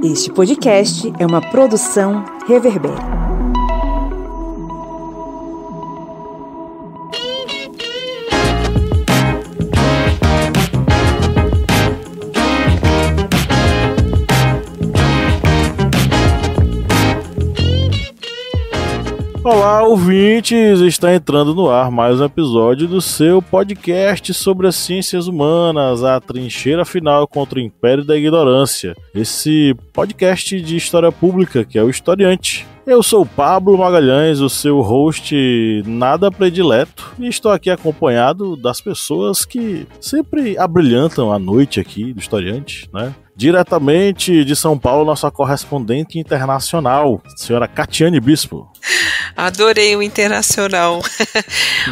Este podcast é uma produção Reverber. Olá, ouvintes! Está entrando no ar mais um episódio do seu podcast sobre as ciências humanas, a trincheira final contra o império da ignorância. Esse podcast de história pública que é o Historiante. Eu sou o Pablo Magalhães, o seu host nada predileto, e estou aqui acompanhado das pessoas que sempre abrilhantam a noite aqui do Historiante, né? Diretamente de São Paulo, nossa correspondente internacional, senhora Catiane Bispo. Adorei o internacional.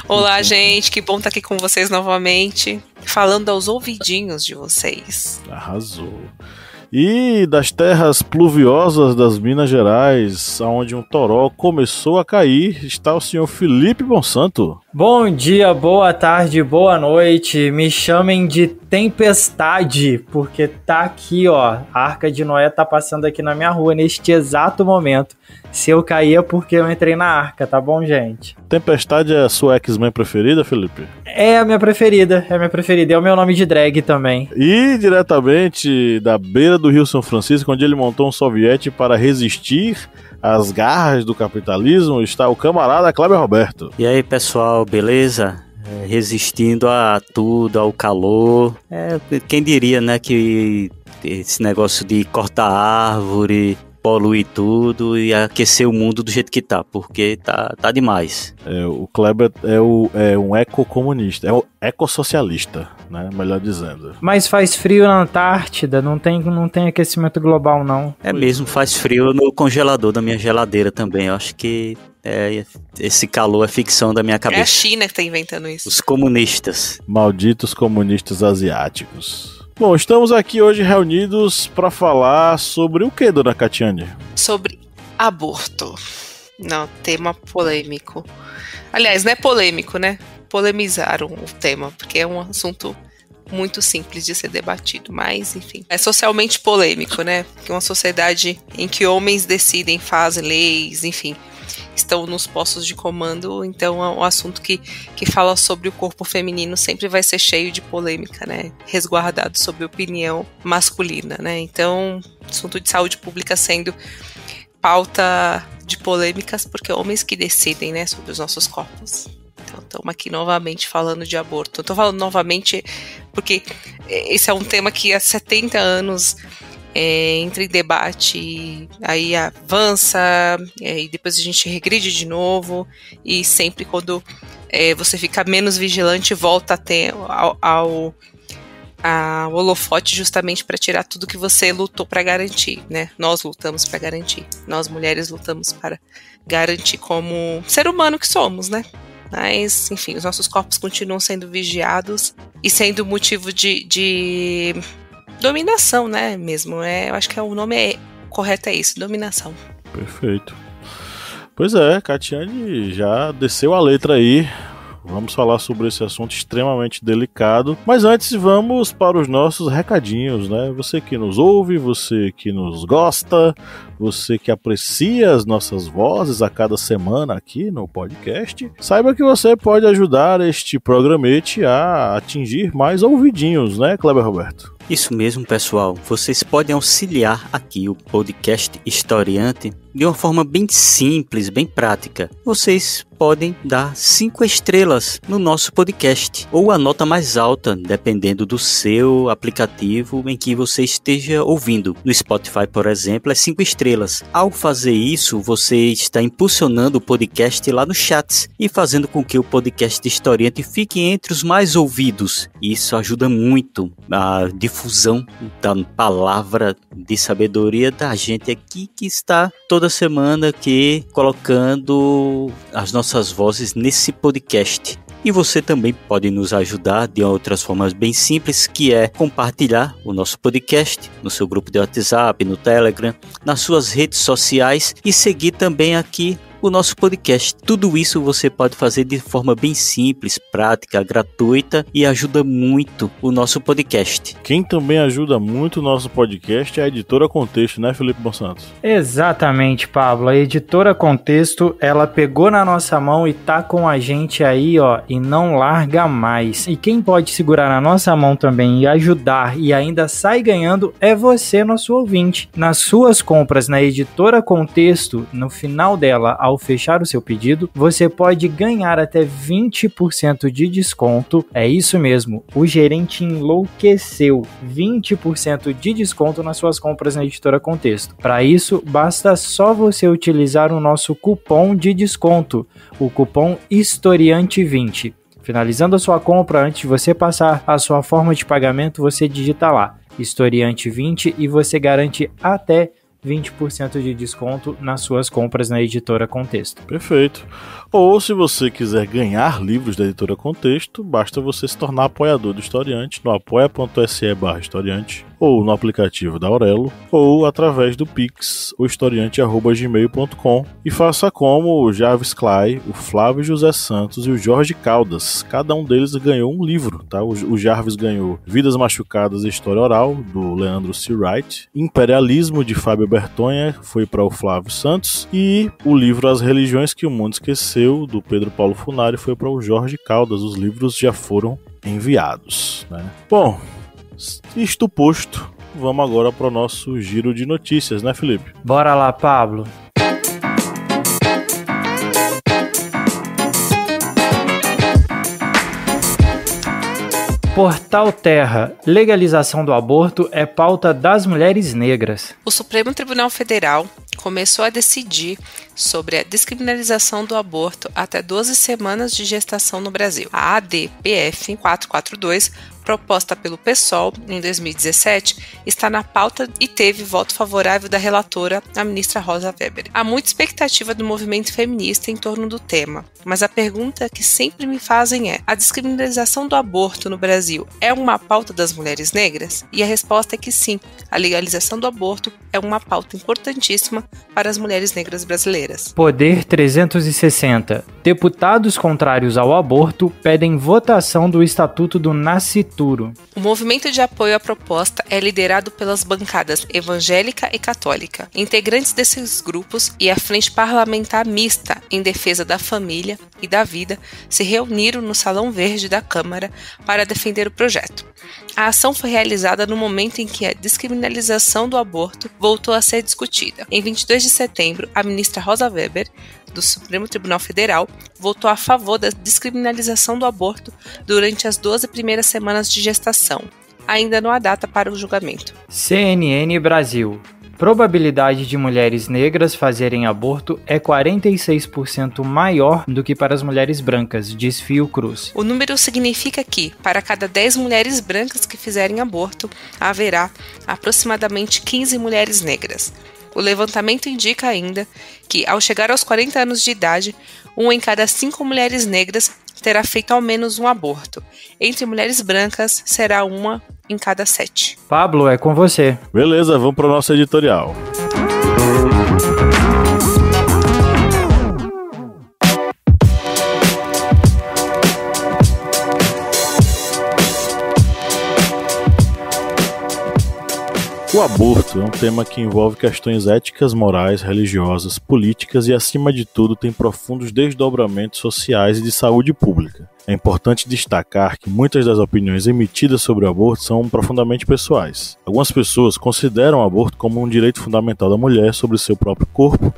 Olá, gente, que bom estar aqui com vocês novamente, falando aos ouvidinhos de vocês. Arrasou. E das terras pluviosas das Minas Gerais, onde um toró começou a cair, está o senhor Felipe Monsanto. Bom dia, boa tarde, boa noite. Me chamem de tempestade, porque tá aqui, ó. A Arca de Noé tá passando aqui na minha rua neste exato momento. Se eu cair é porque eu entrei na arca, tá bom, gente? Tempestade é a sua X-Men preferida, Felipe? É a minha preferida, é o meu nome de drag também. E diretamente da beira do Rio São Francisco, onde ele montou um soviete para resistir às garras do capitalismo, está o camarada Cléber Roberto. E aí, pessoal, beleza? Resistindo a tudo, ao calor. Quem diria, né, que esse negócio de cortar árvore polui tudo e aquecer o mundo do jeito que tá, porque tá demais. O Kleber é um ecocomunista, é um ecossocialista, né, melhor dizendo. Mas faz frio na Antártida, não tem aquecimento global, não. Mesmo, faz frio no congelador da minha geladeira também, eu acho que esse calor é ficção da minha cabeça. É a China que tá inventando isso. Os comunistas. Malditos comunistas asiáticos. Bom, estamos aqui hoje reunidos para falar sobre o que, dona Catiane? Sobre aborto. Não, tema polêmico. Aliás, não é polêmico, né? Polemizaram o tema, porque é um assunto muito simples de ser debatido, mas, enfim. É socialmente polêmico, né? Porque é uma sociedade em que homens decidem, fazem leis, enfim, estão nos postos de comando, então é um assunto que fala sobre o corpo feminino sempre vai ser cheio de polêmica, né? Resguardado sob opinião masculina, né? Então, assunto de saúde pública sendo pauta de polêmicas, porque é homens que decidem, né, sobre os nossos corpos. Então, estamos aqui novamente falando de aborto. Estou falando novamente porque esse é um tema que há 70 anos entra em debate, aí avança, e depois a gente regride de novo, e sempre quando você fica menos vigilante, volta até ao holofote justamente para tirar tudo que você lutou para garantir, né? Nós lutamos para garantir, nós mulheres lutamos para garantir como ser humano que somos, né? Mas, enfim, os nossos corpos continuam sendo vigiados e sendo motivo de dominação, né, mesmo. Eu acho que o nome correto é isso, dominação. Perfeito. Pois é, Catiane já desceu a letra aí. Vamos falar sobre esse assunto extremamente delicado. Mas antes vamos para os nossos recadinhos, né? Você que nos ouve, você que nos gosta, você que aprecia as nossas vozes a cada semana aqui no podcast, saiba que você pode ajudar este programete a atingir mais ouvidinhos, né, Cléber Roberto? Isso mesmo, pessoal. Vocês podem auxiliar aqui o podcast Historiante de uma forma bem simples, bem prática. Vocês podem dar 5 estrelas no nosso podcast, ou a nota mais alta, dependendo do seu aplicativo em que você esteja ouvindo. No Spotify, por exemplo, é 5 estrelas. Ao fazer isso, você está impulsionando o podcast lá no chat e fazendo com que o podcast Historiante fique entre os mais ouvidos. Isso ajuda muito a difusão da palavra de sabedoria da gente aqui que está toda semana aqui colocando as nossas vozes nesse podcast. E você também pode nos ajudar de outras formas bem simples, que é compartilhar o nosso podcast no seu grupo de WhatsApp, no Telegram, nas suas redes sociais, e seguir também aqui o nosso podcast. Tudo isso você pode fazer de forma bem simples, prática, gratuita e ajuda muito o nosso podcast. Quem também ajuda muito o nosso podcast é a Editora Contexto, né, Felipe Monsantos? Exatamente, Pablo. A Editora Contexto, ela pegou na nossa mão e tá com a gente aí, ó, e não larga mais. E quem pode segurar na nossa mão também e ajudar e ainda sai ganhando é você, nosso ouvinte. Nas suas compras na Editora Contexto, no final dela, ao fechar o seu pedido, você pode ganhar até 20% de desconto. É isso mesmo, o gerente enlouqueceu. 20% de desconto nas suas compras na Editora Contexto. Para isso, basta só você utilizar o nosso cupom de desconto, o cupom Historiante20. Finalizando a sua compra, antes de você passar a sua forma de pagamento, você digita lá, Historiante20, e você garante até 20% de desconto nas suas compras na Editora Contexto. Perfeito. Ou se você quiser ganhar livros da Editora Contexto, basta você se tornar apoiador do Historiante no apoia.se/historiante, ou no aplicativo da Aurelo, ou através do Pix, o historiante@gmail.com, e faça como o Jarvis Clay, o Flávio José Santos e o Jorge Caldas. Cada um deles ganhou um livro, tá? O Jarvis ganhou Vidas Machucadas e História Oral, do Leandro C. Wright. Imperialismo, de Fábio Bertonha, foi para o Flávio Santos. E o livro As Religiões que o Mundo Esqueceu, do Pedro Paulo Funari, foi para o Jorge Caldas. Os livros já foram enviados, né? Bom, isto posto, vamos agora para o nosso giro de notícias, né, Felipe? Bora lá, Pablo. Portal Terra, legalização do aborto é pauta das mulheres negras. O Supremo Tribunal Federal começou a decidir sobre a descriminalização do aborto até 12 semanas de gestação no Brasil. A ADPF 442, proposta pelo PSOL em 2017, está na pauta e teve voto favorável da relatora, a ministra Rosa Weber. Há muita expectativa do movimento feminista em torno do tema, mas a pergunta que sempre me fazem é: a descriminalização do aborto no Brasil é uma pauta das mulheres negras? E a resposta é que sim, a legalização do aborto é uma pauta importantíssima para as mulheres negras brasileiras. Poder 360. Deputados contrários ao aborto pedem votação do Estatuto do Nascituro. O movimento de apoio à proposta é liderado pelas bancadas evangélica e católica. Integrantes desses grupos e a Frente Parlamentar Mista em Defesa da Família e da Vida se reuniram no Salão Verde da Câmara para defender o projeto. A ação foi realizada no momento em que a descriminalização do aborto voltou a ser discutida. Em 22 de setembro, a ministra Rosa Weber, do Supremo Tribunal Federal, votou a favor da descriminalização do aborto durante as 12 primeiras semanas de gestação. Ainda não há data para o julgamento. CNN Brasil. Probabilidade de mulheres negras fazerem aborto é 46% maior do que para as mulheres brancas, diz Fiocruz. O número significa que, para cada 10 mulheres brancas que fizerem aborto, haverá aproximadamente 15 mulheres negras. O levantamento indica ainda que, ao chegar aos 40 anos de idade, 1 em cada 5 mulheres negras terá feito ao menos um aborto. Entre mulheres brancas, será 1 em cada 7. Pablo, é com você. Beleza, vamos para o nosso editorial. O aborto é um tema que envolve questões éticas, morais, religiosas, políticas e, acima de tudo, tem profundos desdobramentos sociais e de saúde pública. É importante destacar que muitas das opiniões emitidas sobre o aborto são profundamente pessoais. Algumas pessoas consideram o aborto como um direito fundamental da mulher sobre seu próprio corpo,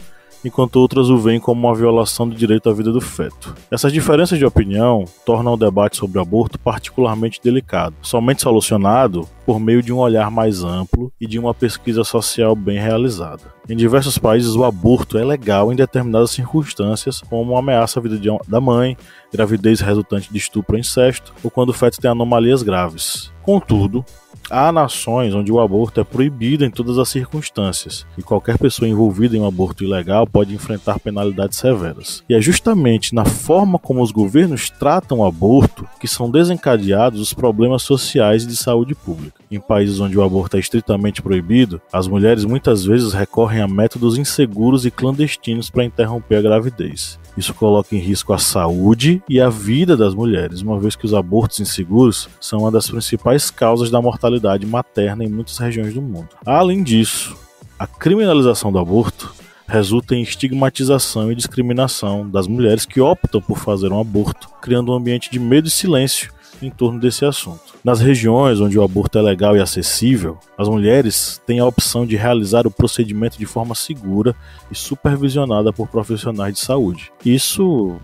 enquanto outras o veem como uma violação do direito à vida do feto. Essas diferenças de opinião tornam o debate sobre o aborto particularmente delicado, somente solucionado por meio de um olhar mais amplo e de uma pesquisa social bem realizada. Em diversos países, o aborto é legal em determinadas circunstâncias, como uma ameaça à vida da mãe, gravidez resultante de estupro ou incesto, ou quando o feto tem anomalias graves. Contudo, Há nações onde o aborto é proibido em todas as circunstâncias, e qualquer pessoa envolvida em um aborto ilegal pode enfrentar penalidades severas. E é justamente na forma como os governos tratam o aborto que são desencadeados os problemas sociais e de saúde pública. Em países onde o aborto é estritamente proibido, as mulheres muitas vezes recorrem a métodos inseguros e clandestinos para interromper a gravidez. Isso coloca em risco a saúde e a vida das mulheres, uma vez que os abortos inseguros são uma das principais causas da mortalidade materna em muitas regiões do mundo. Além disso, a criminalização do aborto resulta em estigmatização e discriminação das mulheres que optam por fazer um aborto, criando um ambiente de medo e silêncio em torno desse assunto. Nas regiões onde o aborto é legal e acessível, as mulheres têm a opção de realizar o procedimento de forma segura e supervisionada por profissionais de saúde. Isso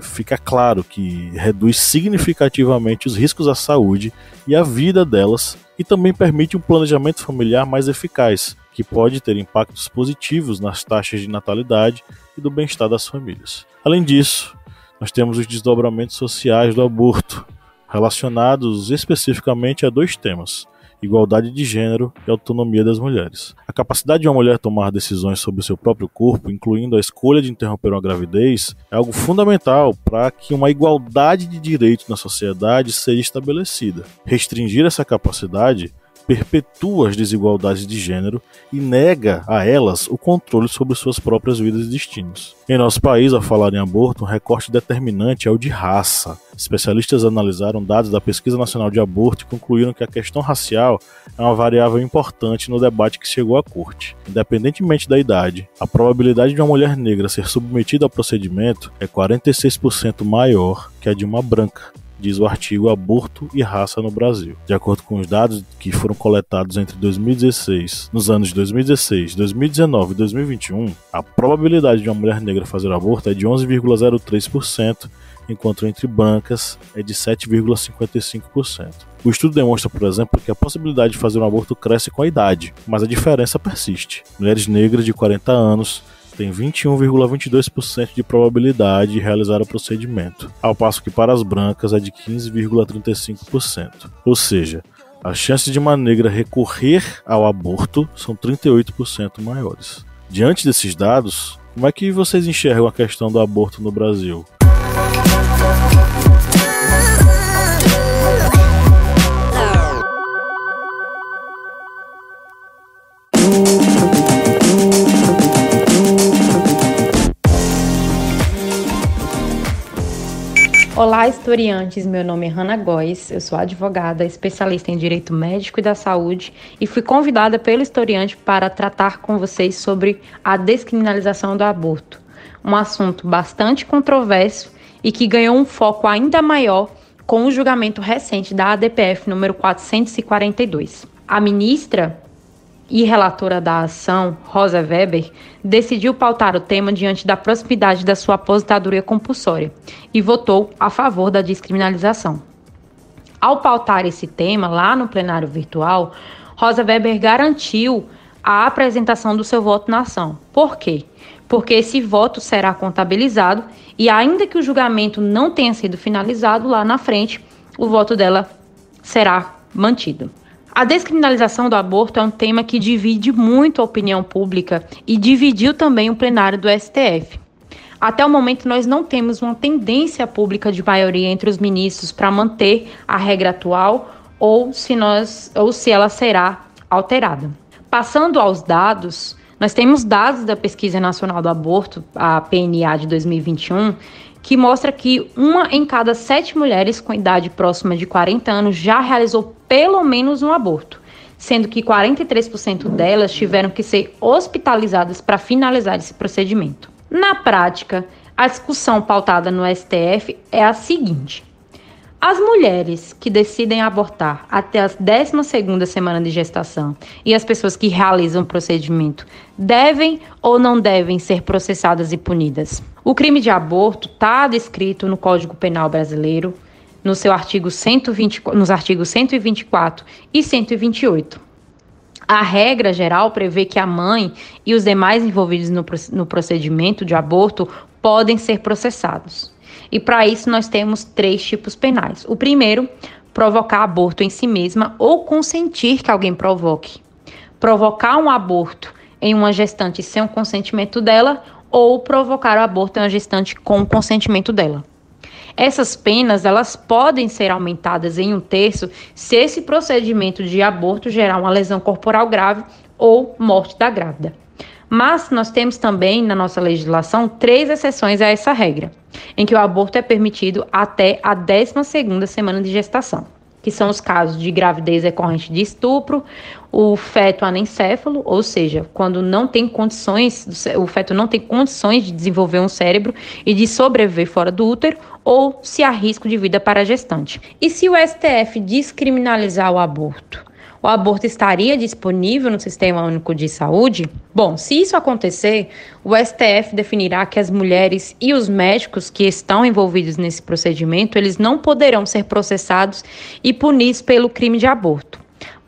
fica claro que reduz significativamente os riscos à saúde e à vida delas e também permite um planejamento familiar mais eficaz, que pode ter impactos positivos nas taxas de natalidade e do bem-estar das famílias. Além disso, nós temos os desdobramentos sociais do aborto, relacionados especificamente a 2 temas: igualdade de gênero e autonomia das mulheres. A capacidade de uma mulher tomar decisões sobre o seu próprio corpo, incluindo a escolha de interromper uma gravidez, é algo fundamental para que uma igualdade de direitos na sociedade seja estabelecida. Restringir essa capacidade perpetua as desigualdades de gênero e nega a elas o controle sobre suas próprias vidas e destinos. Em nosso país, ao falar em aborto, um recorte determinante é o de raça. Especialistas analisaram dados da Pesquisa Nacional de Aborto e concluíram que a questão racial é uma variável importante no debate que chegou à corte. Independentemente da idade, a probabilidade de uma mulher negra ser submetida ao procedimento é 46% maior que a de uma branca, diz o artigo Aborto e Raça no Brasil. De acordo com os dados que foram coletados entre 2016, nos anos de 2016, 2019 e 2021, a probabilidade de uma mulher negra fazer aborto é de 11,03%, enquanto entre brancas é de 7,55%. O estudo demonstra, por exemplo, que a possibilidade de fazer um aborto cresce com a idade, mas a diferença persiste. Mulheres negras de 40 anos tem 21,22% de probabilidade de realizar o procedimento, ao passo que para as brancas é de 15,35%. Ou seja, as chances de uma negra recorrer ao aborto são 38% maiores. Diante desses dados, como é que vocês enxergam a questão do aborto no Brasil? Olá, historiantes! Meu nome é Hannah Góes, eu sou advogada, especialista em Direito Médico e da Saúde e fui convidada pelo historiante para tratar com vocês sobre a descriminalização do aborto, um assunto bastante controverso e que ganhou um foco ainda maior com o julgamento recente da ADPF número 442. A ministra e relatora da ação, Rosa Weber, decidiu pautar o tema diante da proximidade da sua aposentadoria compulsória e votou a favor da descriminalização. Ao pautar esse tema lá no plenário virtual, Rosa Weber garantiu a apresentação do seu voto na ação. Por quê? Porque esse voto será contabilizado e, ainda que o julgamento não tenha sido finalizado lá na frente, o voto dela será mantido. A descriminalização do aborto é um tema que divide muito a opinião pública e dividiu também o plenário do STF. Até o momento, nós não temos uma tendência pública de maioria entre os ministros para manter a regra atual ou se ela será alterada. Passando aos dados, nós temos dados da Pesquisa Nacional do Aborto, a PNA de 2021, que mostra que 1 em cada 7 mulheres com idade próxima de 40 anos já realizou pelo menos um aborto, sendo que 43% delas tiveram que ser hospitalizadas para finalizar esse procedimento. Na prática, a discussão pautada no STF é a seguinte: as mulheres que decidem abortar até a 12ª semana de gestação e as pessoas que realizam o procedimento devem ou não devem ser processadas e punidas? O crime de aborto está descrito no Código Penal brasileiro, no seu artigo 120, nos artigos 124 e 128. A regra geral prevê que a mãe e os demais envolvidos no procedimento de aborto podem ser processados. E para isso nós temos 3 tipos penais. O primeiro, provocar aborto em si mesma ou consentir que alguém provoque. Provocar um aborto em uma gestante sem o consentimento dela ou provocar o aborto em uma gestante com o consentimento dela. Essas penas, elas podem ser aumentadas em 1/3 se esse procedimento de aborto gerar uma lesão corporal grave ou morte da grávida. Mas nós temos também na nossa legislação 3 exceções a essa regra, em que o aborto é permitido até a 12ª semana de gestação, que são os casos de gravidez decorrente de estupro, o feto anencéfalo, ou seja, quando não tem condições, o feto não tem condições de desenvolver um cérebro e de sobreviver fora do útero, ou se há risco de vida para a gestante. E se o STF descriminalizar o aborto estaria disponível no Sistema Único de Saúde? Bom, se isso acontecer, o STF definirá que as mulheres e os médicos que estão envolvidos nesse procedimento, eles não poderão ser processados e punidos pelo crime de aborto.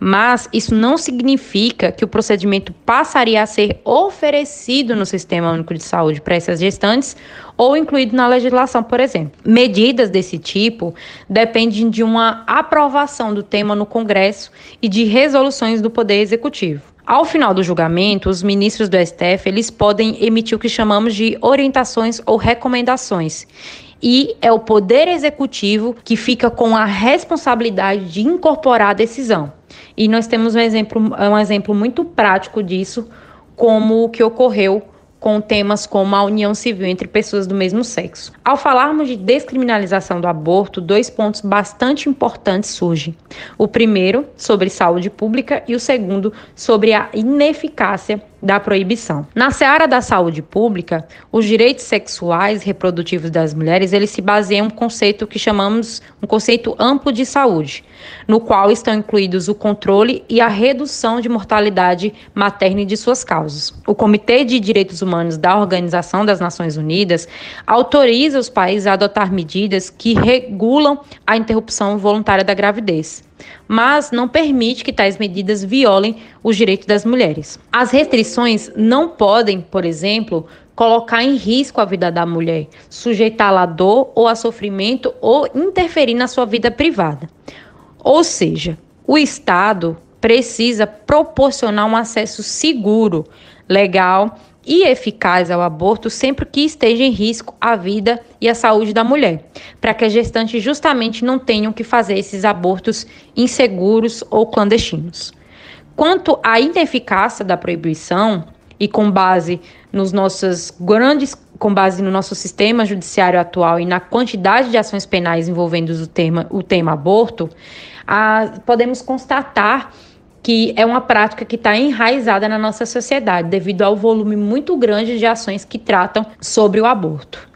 Mas isso não significa que o procedimento passaria a ser oferecido no Sistema Único de Saúde para essas gestantes ou incluído na legislação, por exemplo. Medidas desse tipo dependem de uma aprovação do tema no Congresso e de resoluções do Poder Executivo. Ao final do julgamento, os ministros do STF eles podem emitir o que chamamos de orientações ou recomendações. E é o Poder Executivo que fica com a responsabilidade de incorporar a decisão. E nós temos um exemplo muito prático disso, como o que ocorreu com temas como a união civil entre pessoas do mesmo sexo. Ao falarmos de descriminalização do aborto, 2 pontos bastante importantes surgem. O primeiro, sobre saúde pública, e o segundo, sobre a ineficácia da proibição. Na seara da saúde pública, os direitos sexuais e reprodutivos das mulheres, eles se baseiam em um conceito que chamamos um conceito amplo de saúde, no qual estão incluídos o controle e a redução de mortalidade materna e de suas causas. O Comitê de Direitos Humanos da Organização das Nações Unidas autoriza os países a adotar medidas que regulam a interrupção voluntária da gravidez, mas não permite que tais medidas violem os direitos das mulheres. As restrições não podem, por exemplo, colocar em risco a vida da mulher, sujeitá-la a dor ou a sofrimento ou interferir na sua vida privada. Ou seja, o Estado precisa proporcionar um acesso seguro, legal e eficaz ao aborto sempre que esteja em risco a vida e a saúde da mulher, para que as gestantes justamente não tenham que fazer esses abortos inseguros ou clandestinos. Quanto à ineficácia da proibição, e com base no nosso sistema judiciário atual e na quantidade de ações penais envolvendo o tema aborto, podemos constatar que é uma prática que está enraizada na nossa sociedade, devido ao volume muito grande de ações que tratam sobre o aborto.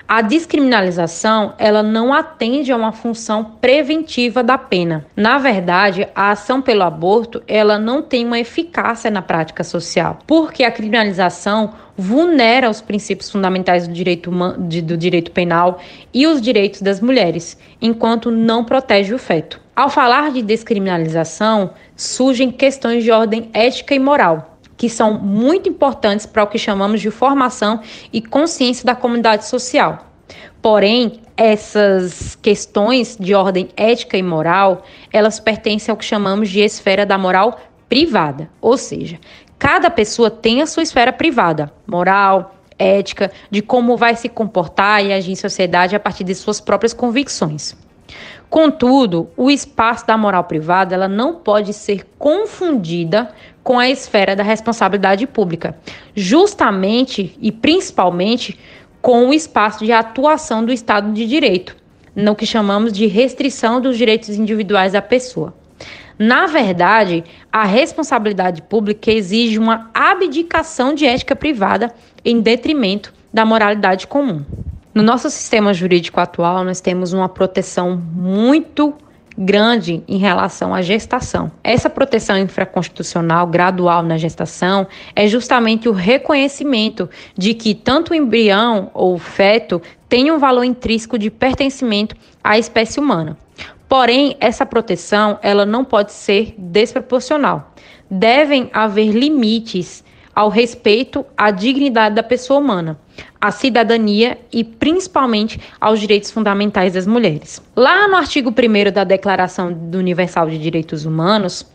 A descriminalização, ela não atende a uma função preventiva da pena. Na verdade, a ação pelo aborto, ela não tem uma eficácia na prática social, porque a criminalização vulnera os princípios fundamentais do direito penal e os direitos das mulheres, enquanto não protege o feto. Ao falar de descriminalização, surgem questões de ordem ética e moral, que são muito importantes para o que chamamos de formação e consciência da comunidade social. Porém, essas questões de ordem ética e moral, elas pertencem ao que chamamos de esfera da moral privada, ou seja, cada pessoa tem a sua esfera privada, moral, ética, de como vai se comportar e agir em sociedade a partir de suas próprias convicções. Contudo, o espaço da moral privada ela não pode ser confundida com a esfera da responsabilidade pública, justamente e principalmente com o espaço de atuação do Estado de Direito, no que chamamos de restrição dos direitos individuais da pessoa. Na verdade, a responsabilidade pública exige uma abdicação de ética privada em detrimento da moralidade comum. No nosso sistema jurídico atual, nós temos uma proteção muito grande em relação à gestação. Essa proteção infraconstitucional gradual na gestação é justamente o reconhecimento de que tanto o embrião ou o feto tem um valor intrínseco de pertencimento à espécie humana. Porém, essa proteção ela não pode ser desproporcional. Devem haver limites ao respeito à dignidade da pessoa humana, à cidadania e principalmente aos direitos fundamentais das mulheres. Lá no artigo 1º da Declaração Universal de Direitos Humanos,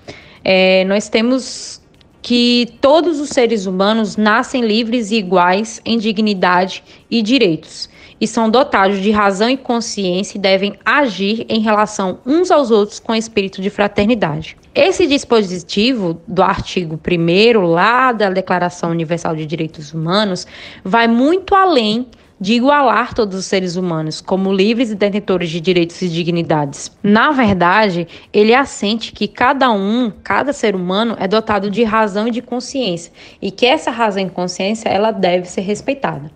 nós temos que todos os seres humanos nascem livres e iguais em dignidade e direitos, e são dotados de razão e consciência e devem agir em relação uns aos outros com espírito de fraternidade. Esse dispositivo do artigo 1º, lá da Declaração Universal de Direitos Humanos, vai muito além de igualar todos os seres humanos como livres e detentores de direitos e dignidades. Na verdade, ele assente que cada ser humano é dotado de razão e de consciência, e que essa razão e consciência ela deve ser respeitada.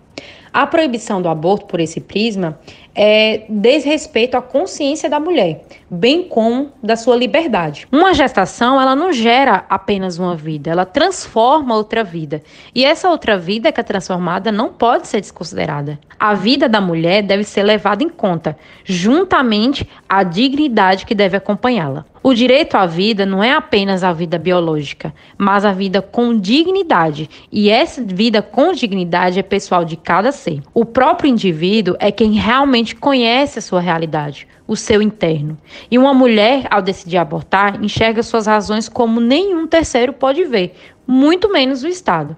A proibição do aborto por esse prisma é desrespeito à consciência da mulher, bem como da sua liberdade. Uma gestação, ela não gera apenas uma vida, ela transforma outra vida. E essa outra vida que é transformada não pode ser desconsiderada. A vida da mulher deve ser levada em conta, juntamente à dignidade que deve acompanhá-la. O direito à vida não é apenas a vida biológica, mas a vida com dignidade. E essa vida com dignidade é pessoal de cada ser. O próprio indivíduo é quem realmente conhece a sua realidade, o seu interno. E uma mulher, ao decidir abortar, enxerga suas razões como nenhum terceiro pode ver, muito menos o Estado.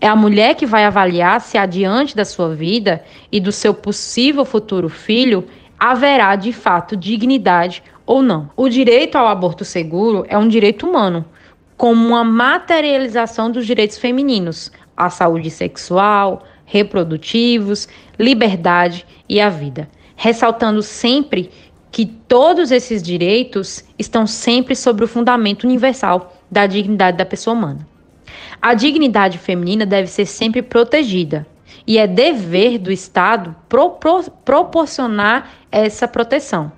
É a mulher que vai avaliar se adiante da sua vida e do seu possível futuro filho haverá de fato dignidade ou não. O direito ao aborto seguro é um direito humano, como uma materialização dos direitos femininos, à saúde sexual, reprodutivos, liberdade e a vida, ressaltando sempre que todos esses direitos estão sempre sobre o fundamento universal da dignidade da pessoa humana. A dignidade feminina deve ser sempre protegida, e é dever do Estado proporcionar essa proteção.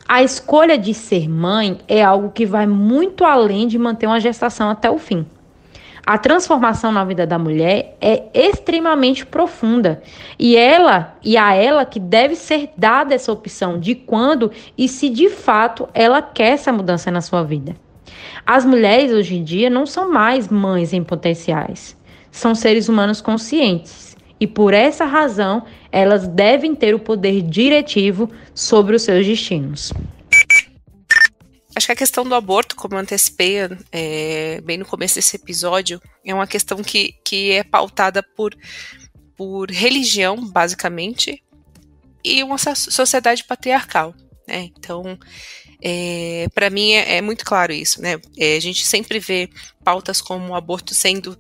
A escolha de ser mãe é algo que vai muito além de manter uma gestação até o fim. A transformação na vida da mulher é extremamente profunda e a ela que deve ser dada essa opção de quando e se de fato ela quer essa mudança na sua vida. As mulheres hoje em dia não são mais mães em potenciais, são seres humanos conscientes e por essa razão elas devem ter o poder diretivo sobre os seus destinos. Acho que a questão do aborto, como eu antecipei bem no começo desse episódio, é uma questão que é pautada por religião, basicamente, e uma sociedade patriarcal, né? Então, para mim é muito claro isso, né? A gente sempre vê pautas como o aborto sendo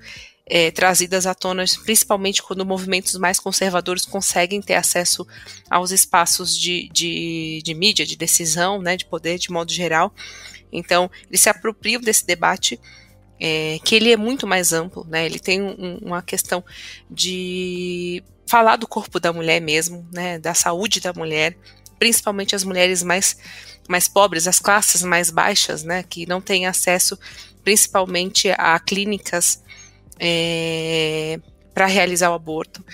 trazidas à tona, principalmente quando movimentos mais conservadores conseguem ter acesso aos espaços de mídia, de decisão, né, de poder, de modo geral. Então, eles se apropriam desse debate, que ele é muito mais amplo, né? Ele tem uma questão de falar do corpo da mulher mesmo, né, da saúde da mulher, principalmente as mulheres mais pobres, as classes mais baixas, né, que não têm acesso principalmente a clínicas para realizar o aborto.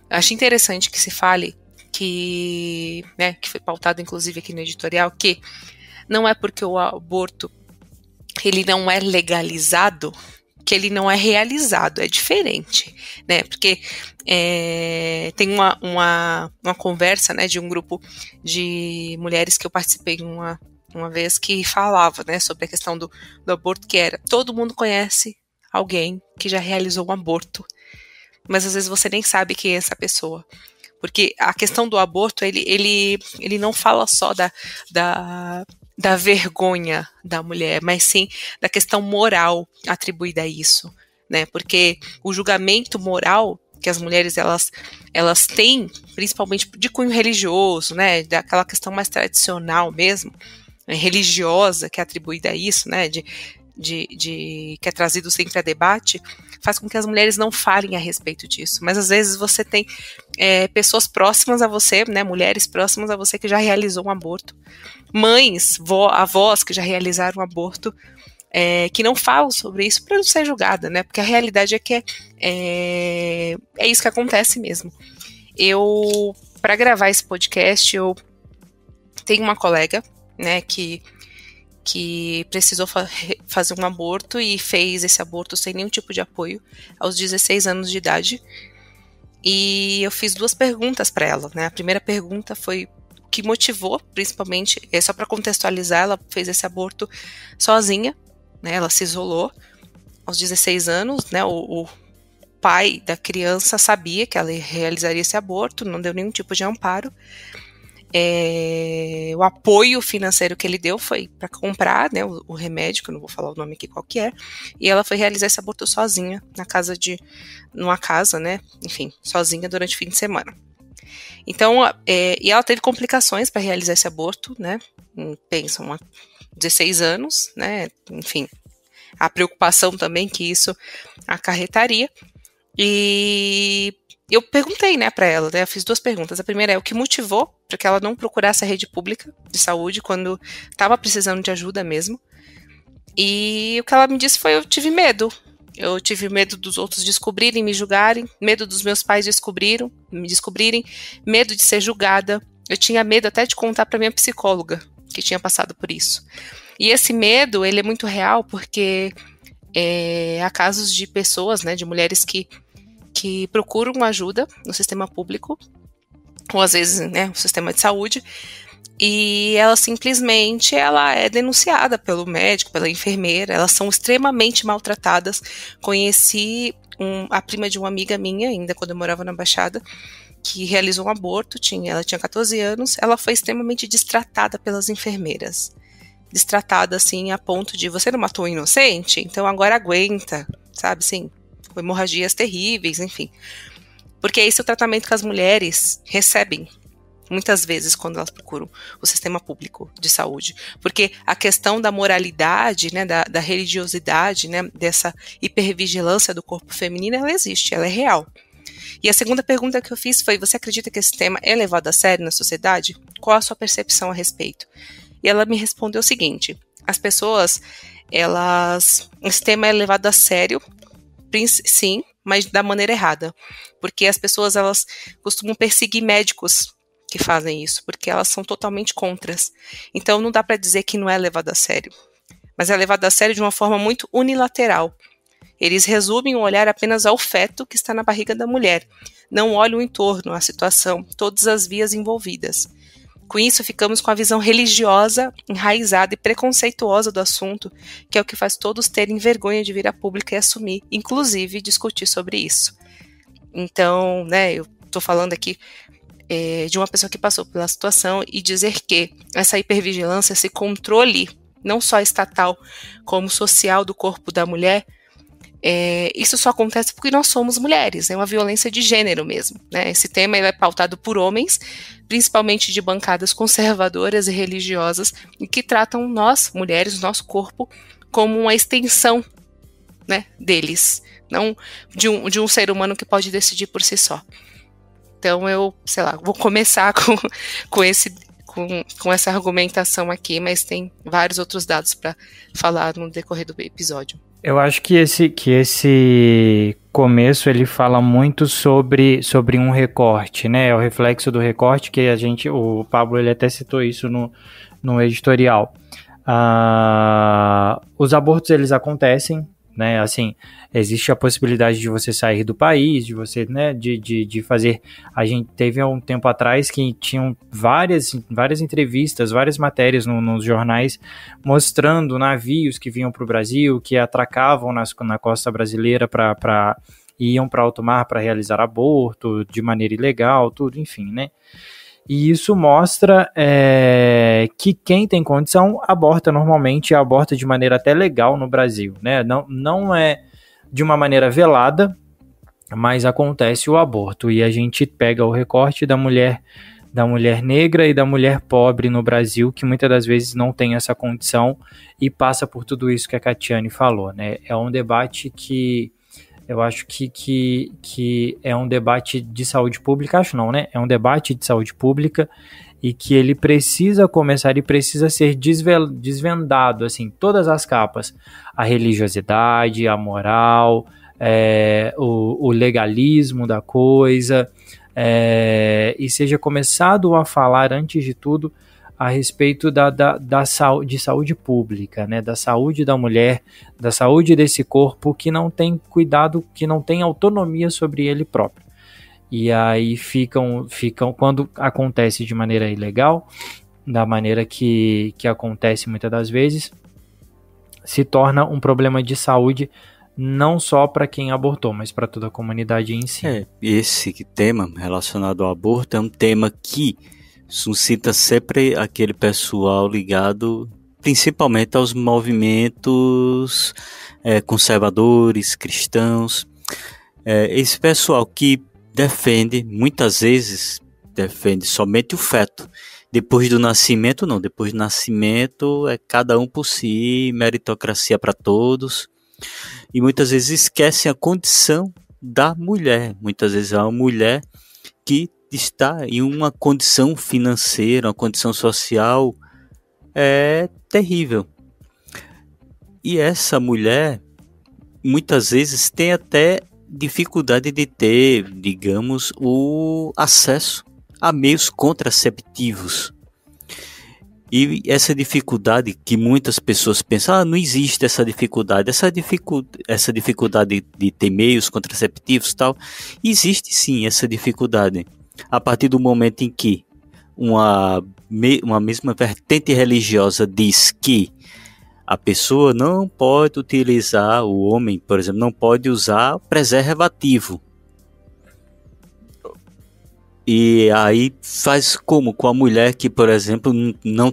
Acho interessante que se fale que foi pautado inclusive aqui no editorial, que não é porque o aborto ele não é legalizado que ele não é realizado, é diferente, né? Porque tem uma conversa, né, de um grupo de mulheres que eu participei uma vez que falava, né, sobre a questão do aborto, que era: todo mundo conhece alguém que já realizou um aborto, mas às vezes você nem sabe quem é essa pessoa, porque a questão do aborto ele não fala só da vergonha da mulher, mas sim da questão moral atribuída a isso, né? Porque o julgamento moral que as mulheres elas têm, principalmente de cunho religioso, né, daquela questão mais tradicional mesmo, né, religiosa, que é atribuída a isso, né, que é trazido sempre a debate, faz com que as mulheres não falem a respeito disso. Mas às vezes você tem pessoas próximas a você, né, mulheres próximas a você que já realizou um aborto, mães, avós que já realizaram um aborto, que não falam sobre isso para não ser julgada, né, porque a realidade é que é isso que acontece mesmo. Para gravar esse podcast, eu tenho uma colega, né, que que precisou fazer um aborto e fez esse aborto sem nenhum tipo de apoio aos 16 anos de idade. E eu fiz 2 perguntas para ela, né? A primeira pergunta foi o que motivou, principalmente, só para contextualizar, ela fez esse aborto sozinha, né? Ela se isolou aos 16 anos, né? O pai da criança sabia que ela realizaria esse aborto, não deu nenhum tipo de amparo. O apoio financeiro que ele deu foi para comprar, né, o remédio, que eu não vou falar o nome aqui qual que é, e ela foi realizar esse aborto sozinha, numa casa, né, enfim, sozinha durante o fim de semana. Então, e ela teve complicações para realizar esse aborto, né, pensam, 16 anos, né, enfim, a preocupação também que isso acarretaria. E eu perguntei, né, para ela, né, eu fiz 2 perguntas. A primeira é o que motivou para que ela não procurasse a rede pública de saúde quando estava precisando de ajuda mesmo. E o que ela me disse foi: eu tive medo. Eu tive medo dos outros descobrirem, me julgarem, medo dos meus pais me descobrirem, medo de ser julgada. Eu tinha medo até de contar para minha psicóloga que tinha passado por isso. E esse medo, ele é muito real porque há casos de pessoas, né, de mulheres que procuram ajuda no sistema público, ou às vezes, né, no sistema de saúde, e ela simplesmente é denunciada pelo médico, pela enfermeira, elas são extremamente maltratadas. Conheci a prima de uma amiga minha, ainda quando eu morava na Baixada, que realizou um aborto, ela tinha 14 anos, ela foi extremamente destratada pelas enfermeiras. Destratada, assim, a ponto de: você não matou um inocente? Então agora aguenta, sabe, assim, com hemorragias terríveis, enfim. Porque esse é o tratamento que as mulheres recebem, muitas vezes, quando elas procuram o sistema público de saúde. Porque a questão da moralidade, né, da religiosidade, né, dessa hipervigilância do corpo feminino, ela existe, ela é real. E a segunda pergunta que eu fiz foi: você acredita que esse tema é levado a sério na sociedade? Qual a sua percepção a respeito? E ela me respondeu o seguinte: as pessoas, esse tema é levado a sério, sim, mas da maneira errada. Porque as pessoas, elas costumam perseguir médicos que fazem isso, porque elas são totalmente contras. Então não dá para dizer que não é levado a sério. Mas é levado a sério de uma forma muito unilateral. Eles resumem o olhar apenas ao feto que está na barriga da mulher. Não olham o entorno, a situação, todas as vias envolvidas. Com isso, ficamos com a visão religiosa, enraizada e preconceituosa do assunto, que é o que faz todos terem vergonha de vir a público e assumir, inclusive discutir sobre isso. Então, né, eu estou falando aqui de uma pessoa que passou pela situação, e dizer que essa hipervigilância, esse controle, não só estatal, como social do corpo da mulher, isso só acontece porque nós somos mulheres, é uma violência de gênero mesmo, né? Esse tema ele é pautado por homens, principalmente de bancadas conservadoras e religiosas, e que tratam nós, mulheres, nosso corpo, como uma extensão, né, deles, não de um ser humano que pode decidir por si só. Então eu, sei lá, vou começar com essa argumentação aqui, mas tem vários outros dados para falar no decorrer do episódio. Eu acho que esse começo ele fala muito sobre um recorte, né? É o reflexo do recorte que o Pablo ele até citou isso no editorial. Os abortos eles acontecem, né? Assim, existe a possibilidade de você sair do país, de você, né, de fazer. A gente teve há um tempo atrás que tinham várias entrevistas, várias matérias nos jornais mostrando navios que vinham para o Brasil, que atracavam na costa brasileira iam para alto mar para realizar aborto de maneira ilegal, tudo, enfim, né? E isso mostra que quem tem condição aborta normalmente, aborta de maneira até legal no Brasil, né? Não é de uma maneira velada, mas acontece o aborto. E a gente pega o recorte da mulher negra e da mulher pobre no Brasil, que muitas das vezes não tem essa condição e passa por tudo isso que a Catiane falou, né? É um debate que eu acho que é um debate de saúde pública, acho não, né? É um debate de saúde pública e que ele precisa começar e precisa ser desvendado, assim, todas as capas. A religiosidade, a moral, o legalismo da coisa, e seja começado a falar, antes de tudo, a respeito de saúde pública, né? Da saúde da mulher, da saúde desse corpo que não tem cuidado, que não tem autonomia sobre ele próprio. E aí ficam quando acontece de maneira ilegal, da maneira que acontece muitas das vezes, se torna um problema de saúde não só para quem abortou, mas para toda a comunidade em si. Esse tema relacionado ao aborto é um tema que suscita sempre aquele pessoal ligado principalmente aos movimentos conservadores, cristãos. Esse pessoal que muitas vezes defende somente o feto. Depois do nascimento, não. Depois do nascimento é cada um por si, meritocracia para todos. E muitas vezes esquecem a condição da mulher. Muitas vezes é uma mulher que está em uma condição financeira, uma condição social terrível. E essa mulher, muitas vezes, tem até dificuldade de ter, digamos, o acesso a meios contraceptivos. E essa dificuldade que muitas pessoas pensam, não existe essa dificuldade. Essa dificuldade de ter meios contraceptivos e tal, existe sim essa dificuldade. A partir do momento em que uma mesma vertente religiosa diz que a pessoa não pode utilizar, o homem, por exemplo, não pode usar preservativo. E aí faz como com a mulher que, por exemplo, não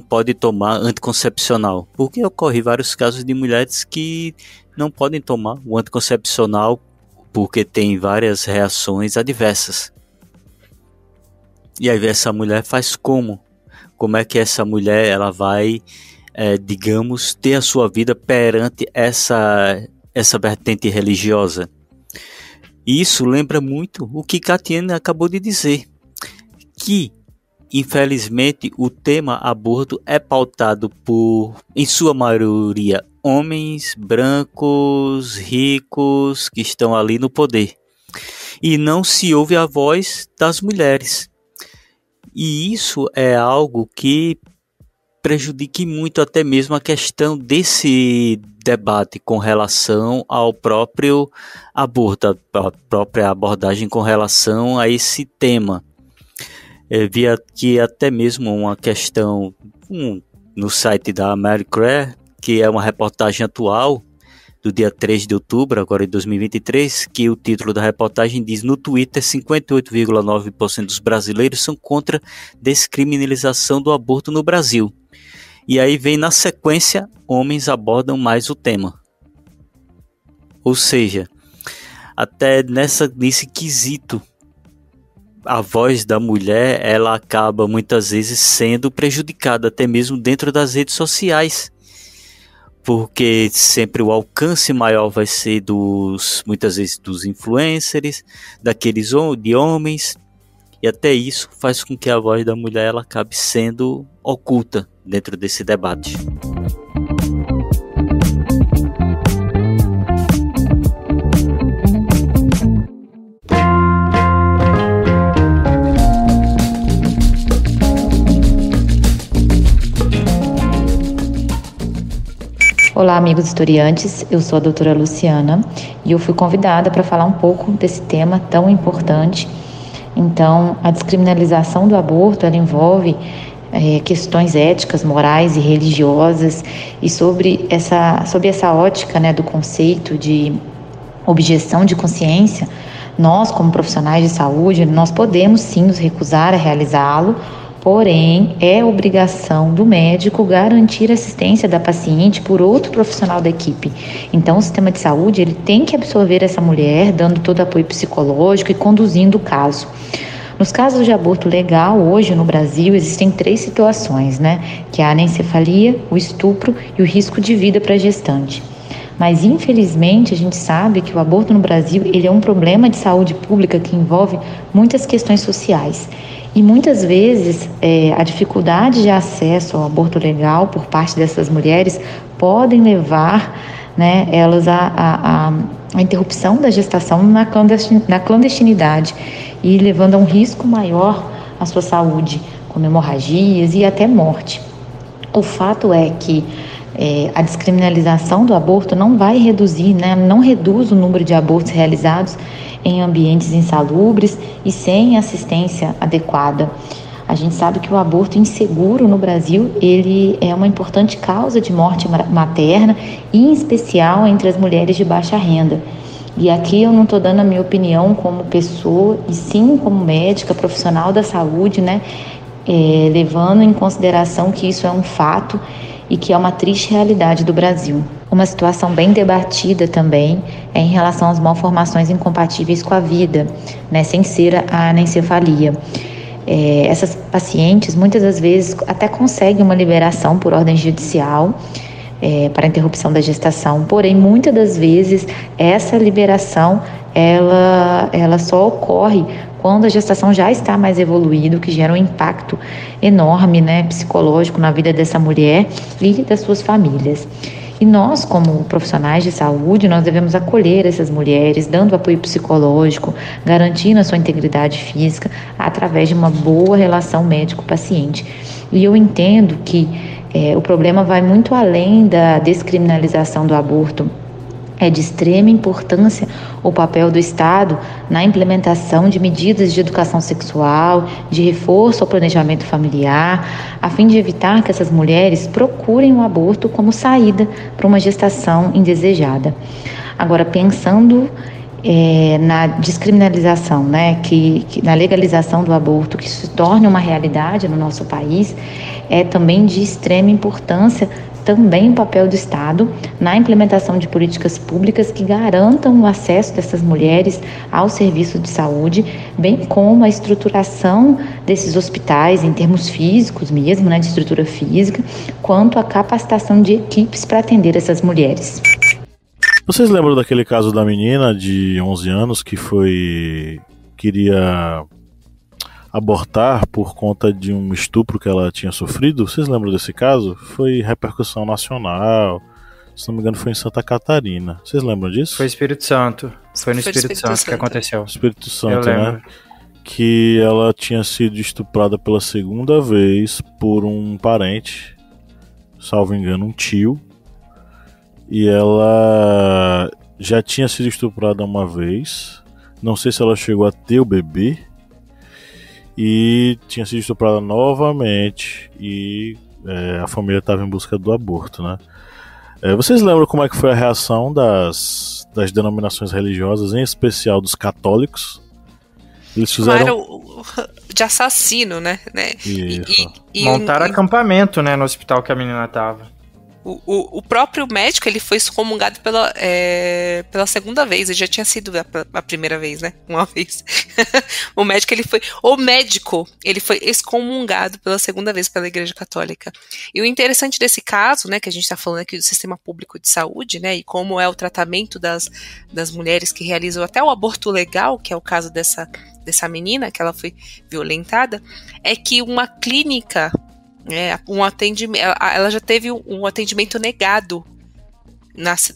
pode tomar anticoncepcional. Porque ocorre vários casos de mulheres que não podem tomar o anticoncepcional porque tem várias reações adversas. E aí essa mulher faz como? Como é que essa mulher ela vai, digamos, ter a sua vida perante essa vertente religiosa? E isso lembra muito o que Catiane acabou de dizer, que infelizmente o tema aborto é pautado por, em sua maioria, homens brancos, ricos, que estão ali no poder. E não se ouve a voz das mulheres. E isso é algo que prejudica muito até mesmo a questão desse debate com relação ao próprio aborto, a própria abordagem com relação a esse tema. Vi aqui até mesmo uma questão no site da Marie Claire, que é uma reportagem atual do dia 3 de outubro, agora em 2023, que o título da reportagem diz: no Twitter, 58,9% dos brasileiros são contra descriminalização do aborto no Brasil. E aí vem na sequência, homens abordam mais o tema. Ou seja, até nesse quesito, a voz da mulher, ela acaba muitas vezes sendo prejudicada, até mesmo dentro das redes sociais. Porque sempre o alcance maior vai ser muitas vezes dos influencers, de homens, e até isso faz com que a voz da mulher ela acabe sendo oculta dentro desse debate. Olá, amigos historiantes, eu sou a doutora Luciana e eu fui convidada para falar um pouco desse tema tão importante. Então, a descriminalização do aborto, ela envolve questões éticas, morais e religiosas, e sob essa ótica, né, do conceito de objeção de consciência, nós, como profissionais de saúde, nós podemos sim nos recusar a realizá-lo, porém, é obrigação do médico garantir a assistência da paciente por outro profissional da equipe. Então, o sistema de saúde ele tem que absorver essa mulher, dando todo apoio psicológico e conduzindo o caso. Nos casos de aborto legal, hoje no Brasil, existem 3 situações, né? Que é a anencefalia, o estupro e o risco de vida para a gestante. Mas, infelizmente, a gente sabe que o aborto no Brasil ele é um problema de saúde pública que envolve muitas questões sociais. E muitas vezes a dificuldade de acesso ao aborto legal por parte dessas mulheres podem levar, né, elas a interrupção da gestação na clandestinidade e levando a um risco maior à sua saúde, como hemorragias e até morte. O fato é que a descriminalização do aborto não vai reduzir, né, não reduz o número de abortos realizados em ambientes insalubres e sem assistência adequada. A gente sabe que o aborto inseguro no Brasil, ele é uma importante causa de morte materna e em especial entre as mulheres de baixa renda. E aqui eu não estou dando a minha opinião como pessoa, e sim como médica, profissional da saúde, né, levando em consideração que isso é um fato e que é uma triste realidade do Brasil. Uma situação bem debatida também é em relação às malformações incompatíveis com a vida, né, sem ser a anencefalia. Essas pacientes muitas das vezes até conseguem uma liberação por ordem judicial para interrupção da gestação, porém muitas das vezes essa liberação ela só ocorre quando a gestação já está mais evoluída, o que gera um impacto enorme, né, psicológico na vida dessa mulher e das suas famílias. E nós, como profissionais de saúde, nós devemos acolher essas mulheres, dando apoio psicológico, garantindo a sua integridade física, através de uma boa relação médico-paciente. E eu entendo que o problema vai muito além da descriminalização do aborto. É de extrema importância o papel do Estado na implementação de medidas de educação sexual, de reforço ao planejamento familiar, a fim de evitar que essas mulheres procurem o aborto como saída para uma gestação indesejada. Agora, pensando na descriminalização, né, na legalização do aborto, que se torne uma realidade no nosso país, é também de extrema importância também o papel do Estado na implementação de políticas públicas que garantam o acesso dessas mulheres ao serviço de saúde, bem como a estruturação desses hospitais em termos físicos mesmo, né, de estrutura física, quanto a capacitação de equipes para atender essas mulheres. Vocês lembram daquele caso da menina de 11 anos que queria abortar por conta de um estupro que ela tinha sofrido? Vocês lembram desse caso? Foi repercussão nacional, se não me engano foi em Santa Catarina. Vocês lembram disso? Foi Espírito Santo. Foi no Espírito Santo que aconteceu. Espírito Santo, né? Que ela tinha sido estuprada pela segunda vez por um parente, salvo engano, um tio. E ela já tinha sido estuprada uma vez. Não sei se ela chegou a ter o bebê. E tinha sido estuprada novamente. E a família estava em busca do aborto, né? Vocês lembram como é que foi a reação das denominações religiosas, em especial dos católicos? Eles fizeram de assassino, né? E montaram acampamento, né, no hospital que a menina estava. O próprio médico, ele foi excomungado pela segunda vez. Ele já tinha sido a primeira vez, né? Uma vez. O médico, ele foi excomungado pela segunda vez pela Igreja Católica. E o interessante desse caso, né, que a gente está falando aqui do sistema público de saúde, né, e como é o tratamento das mulheres que realizam até o aborto legal, que é o caso dessa menina, que ela foi violentada, é que uma clínica... ela já teve um atendimento negado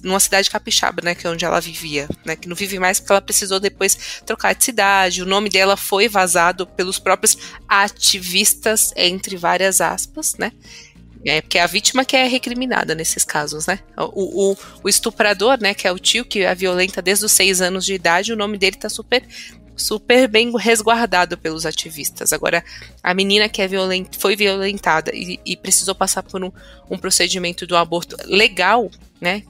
numa cidade capixaba, né, que é onde ela vivia, né, que não vive mais porque ela precisou depois trocar de cidade. O nome dela foi vazado pelos próprios ativistas, entre várias aspas, né, porque é a vítima que é recriminada nesses casos, né. O estuprador, né, que é o tio que a violenta desde os 6 anos de idade, o nome dele tá super bem resguardado pelos ativistas. Agora, a menina que foi violentada e precisou passar por um procedimento do aborto legal, né,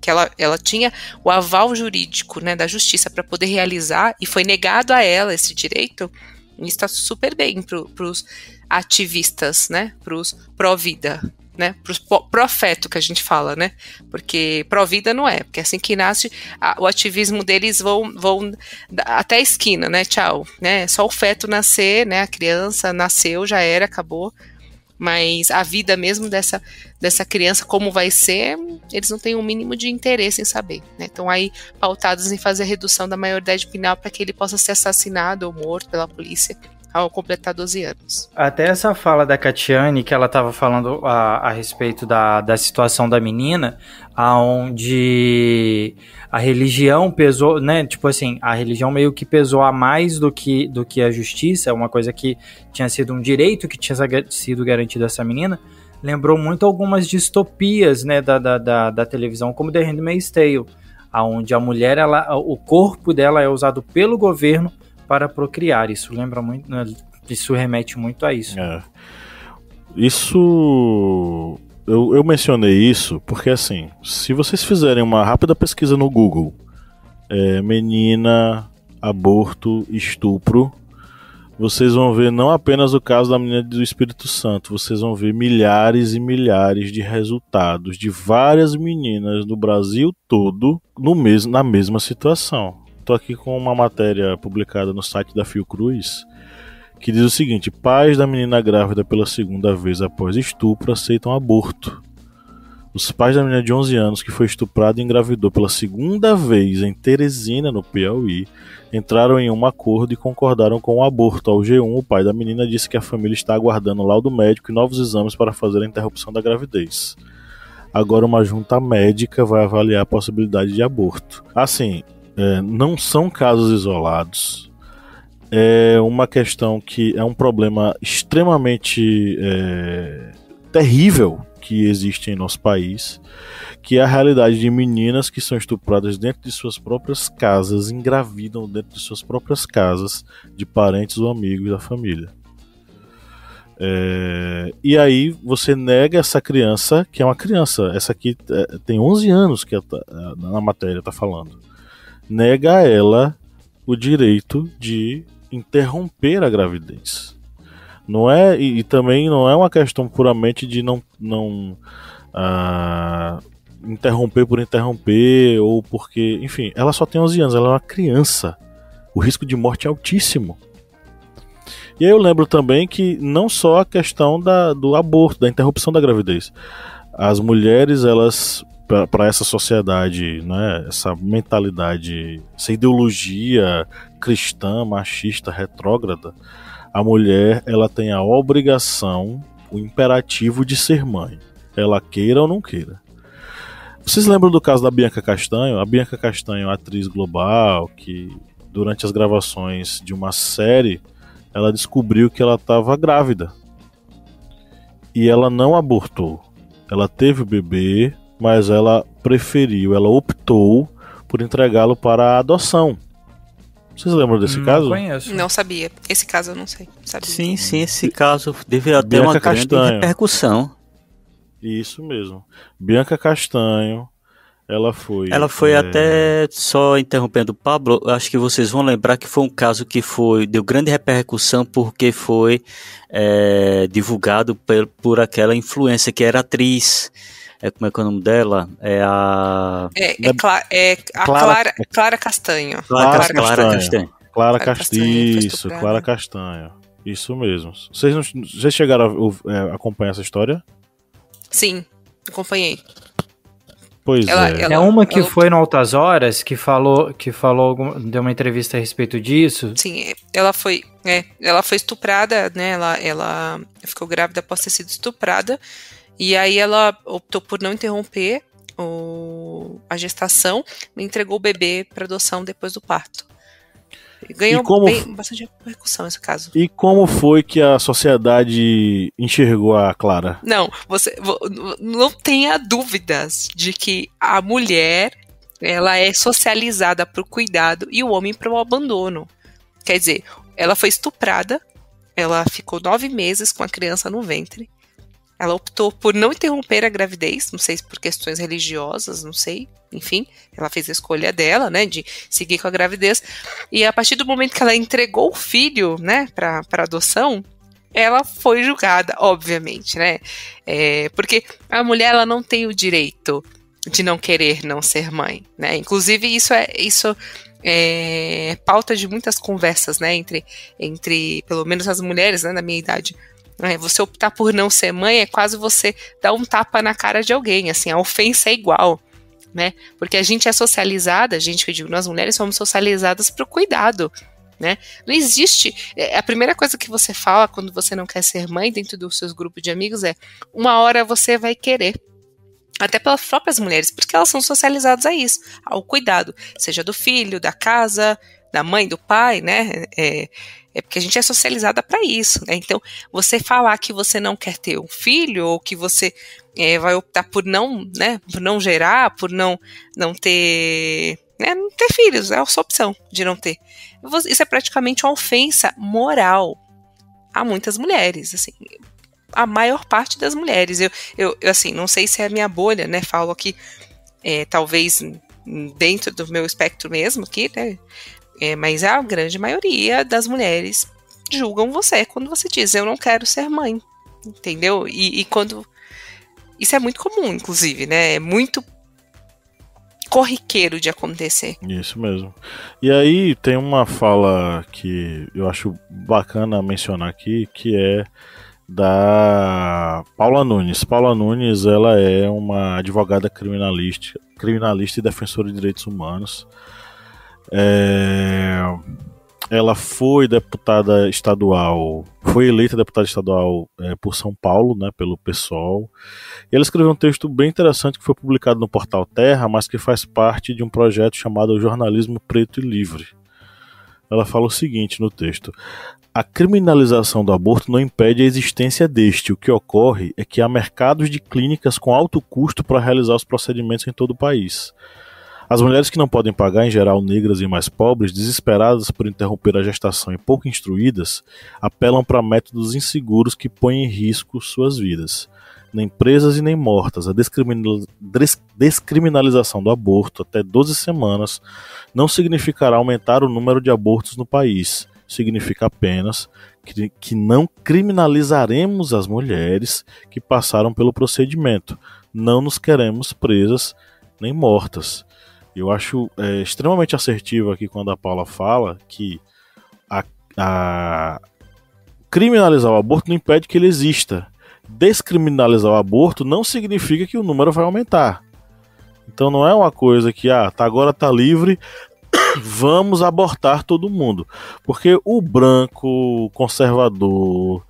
que ela tinha o aval jurídico, né, da justiça para poder realizar, e foi negado a ela esse direito, e está super bem para os ativistas, né, para os pró-vida, né, para os pró-feto que a gente fala, né, porque pró-vida não é, porque assim que nasce, o ativismo deles vão até a esquina, né, tchau, né, só o feto nascer, né, a criança nasceu, já era, acabou, mas a vida mesmo dessa criança, como vai ser, eles não têm o mínimo de interesse em saber, né, estão aí pautados em fazer a redução da maioridade penal para que ele possa ser assassinado ou morto pela polícia, ao completar 12 anos. Até essa fala da Catiane, que ela estava falando a respeito da situação da menina, onde a religião pesou, né? Tipo assim, a religião meio que pesou a mais do que a justiça, uma coisa que tinha sido um direito que tinha sido garantido a essa menina. Lembrou muito algumas distopias, né, da televisão, como The Handmaid's Tale, onde a mulher, o corpo dela é usado pelo governo para procriar. Isso lembra muito, isso remete muito a isso. Isso, eu mencionei isso porque, assim, se vocês fizerem uma rápida pesquisa no Google, menina, aborto, estupro, vocês vão ver não apenas o caso da menina do Espírito Santo, vocês vão ver milhares e milhares de resultados de várias meninas no Brasil todo na mesma situação. Estou aqui com uma matéria publicada no site da Fiocruz que diz o seguinte: pais da menina grávida pela segunda vez após estupro aceitam aborto. Os pais da menina de 11 anos que foi estuprada e engravidou pela segunda vez em Teresina, no Piauí, entraram em um acordo e concordaram com o aborto. Ao G1, o pai da menina disse que a família está aguardando laudo médico e novos exames para fazer a interrupção da gravidez. Agora uma junta médica vai avaliar a possibilidade de aborto. Assim, não são casos isolados. É uma questão que é um problema extremamente terrível que existe em nosso país, que é a realidade de meninas que são estupradas dentro de suas próprias casas, engravidam dentro de suas próprias casas, de parentes ou amigos da família. E aí você nega essa criança, que é uma criança, essa aqui tem 11 anos que na matéria está falando, nega a ela o direito de interromper a gravidez. Não é, e também não é uma questão puramente de não interromper por interromper, ou porque, enfim, ela só tem 11 anos, ela é uma criança. O risco de morte é altíssimo. E aí eu lembro também que não só a questão do aborto, da interrupção da gravidez. As mulheres, elas, para essa sociedade, né, essa mentalidade, essa ideologia cristã, machista, retrógrada, a mulher, ela tem a obrigação, o imperativo de ser mãe, ela queira ou não queira. Vocês lembram do caso da Bianca Castanho? A Bianca Castanho, atriz global, que durante as gravações de uma série, ela descobriu que ela estava grávida. E ela não abortou. Ela teve o bebê, mas ela optou por entregá-lo para a adoção. Vocês lembram desse caso? Não conheço. Não sabia. Esse caso eu não sei. Sabia. Sim, esse caso teve até uma grande repercussão. Isso mesmo. Bianca Castanho, ela foi até, só interrompendo o Pablo, acho que vocês vão lembrar que foi um caso que deu grande repercussão porque foi divulgado por aquela influencer que era atriz. Como é que é o nome dela? Clara Castanho. Clara Castanho. Isso mesmo. Vocês chegaram a acompanhar essa história? Sim, acompanhei. Pois é uma que foi no Altas Horas, que falou deu uma entrevista a respeito disso. Sim, ela foi estuprada, né? Ela ficou grávida após ter sido estuprada. E aí ela optou por não interromper a gestação e entregou o bebê para adoção depois do parto. Ganhou bastante repercussão esse caso. E como foi que a sociedade enxergou a Clara? Não, você não tenha dúvidas de que a mulher, ela é socializada para o cuidado e o homem para o abandono. Quer dizer, ela foi estuprada, ela ficou 9 meses com a criança no ventre. Ela optou por não interromper a gravidez, não sei se por questões religiosas, não sei. Enfim, ela fez a escolha dela, né, de seguir com a gravidez. E a partir do momento que ela entregou o filho, né, para adoção, ela foi julgada, obviamente, né. Porque a mulher, ela não tem o direito de não querer não ser mãe, né. Inclusive, isso é pauta de muitas conversas, né, entre pelo menos as mulheres, né, da minha idade. Você optar por não ser mãe é quase você dar um tapa na cara de alguém, assim, a ofensa é igual, né? Porque a gente é socializada, que eu digo, nós mulheres somos socializadas para o cuidado, né? Não existe. A primeira coisa que você fala quando você não quer ser mãe dentro dos seus grupos de amigos é: uma hora você vai querer. Até pelas próprias mulheres, porque elas são socializadas a isso, ao cuidado, seja do filho, da casa, da mãe, do pai, né? É porque a gente é socializada para isso, né? Então, você falar que você não quer ter um filho, ou que você vai optar por não, né, por não gerar, por não ter, né, não ter filhos, é a sua opção de não ter. Isso é praticamente uma ofensa moral a muitas mulheres, assim. A maior parte das mulheres. Eu assim, não sei se é a minha bolha, né? Falo aqui, talvez dentro do meu espectro mesmo aqui, né? Mas a grande maioria das mulheres julgam você quando você diz: eu não quero ser mãe, entendeu? E quando... Isso é muito comum, inclusive, né? É muito corriqueiro de acontecer. Isso mesmo. E aí tem uma fala que eu acho bacana mencionar aqui, que é da Paula Nunes. Paula Nunes, ela é uma advogada criminalista e defensora de direitos humanos. Ela foi deputada estadual, foi eleita deputada estadual por São Paulo, né, pelo PSOL. E ela escreveu um texto bem interessante que foi publicado no portal Terra, mas que faz parte de um projeto chamado Jornalismo Preto e Livre. Ela fala o seguinte no texto: a criminalização do aborto não impede a existência deste. O que ocorre é que há mercados de clínicas com alto custo para realizar os procedimentos em todo o país. As mulheres que não podem pagar, em geral negras e mais pobres, desesperadas por interromper a gestação e pouco instruídas, apelam para métodos inseguros que põem em risco suas vidas. Nem presas e nem mortas, a descriminalização do aborto até 12 semanas não significará aumentar o número de abortos no país. Significa apenas que não criminalizaremos as mulheres que passaram pelo procedimento. Não nos queremos presas nem mortas. Eu acho extremamente assertivo aqui quando a Paula fala que criminalizar o aborto não impede que ele exista. Descriminalizar o aborto não significa que o número vai aumentar. Então não é uma coisa que agora tá livre, vamos abortar todo mundo. Porque o branco conservador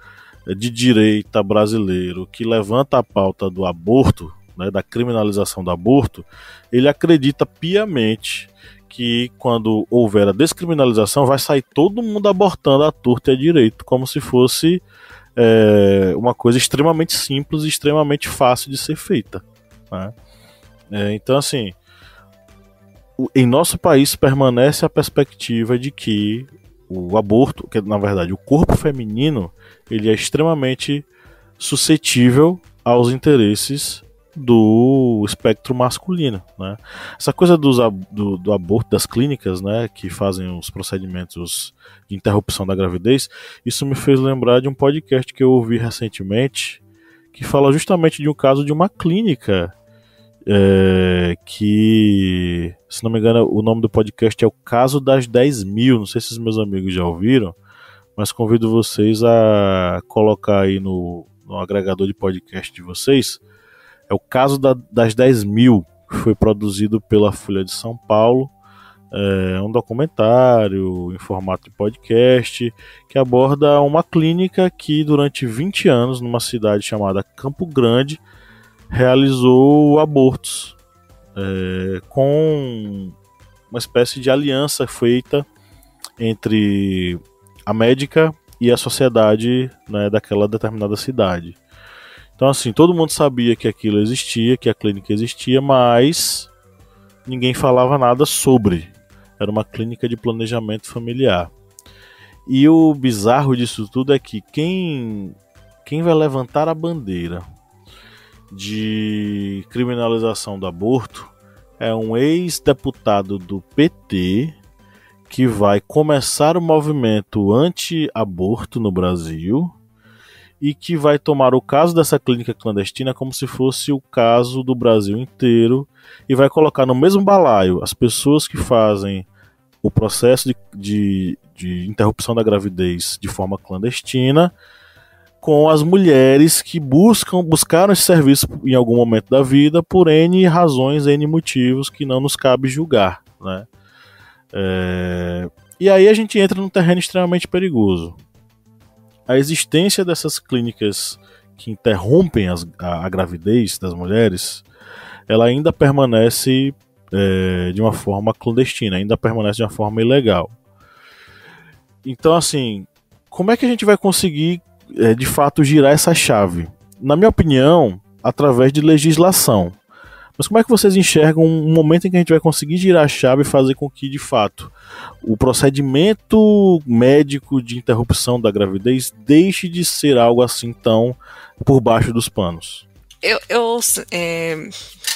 de direita brasileiro que levanta a pauta do aborto, né, da criminalização do aborto, ele acredita piamente que quando houver a descriminalização vai sair todo mundo abortando à torta e à direita, como se fosse uma coisa extremamente simples e extremamente fácil de ser feita, né? Então, assim, em nosso país permanece a perspectiva de que o aborto, que na verdade o corpo feminino, ele é extremamente suscetível aos interesses do espectro masculino, né? Essa coisa do aborto, das clínicas, né, que fazem os procedimentos de interrupção da gravidez, isso me fez lembrar de um podcast que eu ouvi recentemente, que fala justamente de um caso de uma clínica que, se não me engano, o nome do podcast é o Caso das 10.000, não sei se os meus amigos já ouviram, mas convido vocês a colocar aí no agregador de podcast de vocês. É o Caso das 10.000, que foi produzido pela Folha de São Paulo. É um documentário em formato de podcast que aborda uma clínica que durante 20 anos, numa cidade chamada Campo Grande, realizou abortos com uma espécie de aliança feita entre a médica e a sociedade, né, daquela determinada cidade. Então, assim, todo mundo sabia que aquilo existia, que a clínica existia, mas ninguém falava nada sobre. Era uma clínica de planejamento familiar. E o bizarro disso tudo é que quem vai levantar a bandeira de criminalização do aborto é um ex-deputado do PT que vai começar o movimento anti-aborto no Brasil e que vai tomar o caso dessa clínica clandestina como se fosse o caso do Brasil inteiro e vai colocar no mesmo balaio as pessoas que fazem o processo de interrupção da gravidez de forma clandestina com as mulheres que buscaram esse serviço em algum momento da vida por N razões, N motivos que não nos cabe julgar, né? E aí a gente entra num terreno extremamente perigoso. A existência dessas clínicas que interrompem a gravidez das mulheres, ela ainda permanece de uma forma clandestina, ainda permanece de uma forma ilegal. Então, assim, como é que a gente vai conseguir, de fato, girar essa chave? Na minha opinião, através de legislação. Mas como é que vocês enxergam um momento em que a gente vai conseguir girar a chave e fazer com que, de fato, o procedimento médico de interrupção da gravidez deixe de ser algo assim tão por baixo dos panos? Eu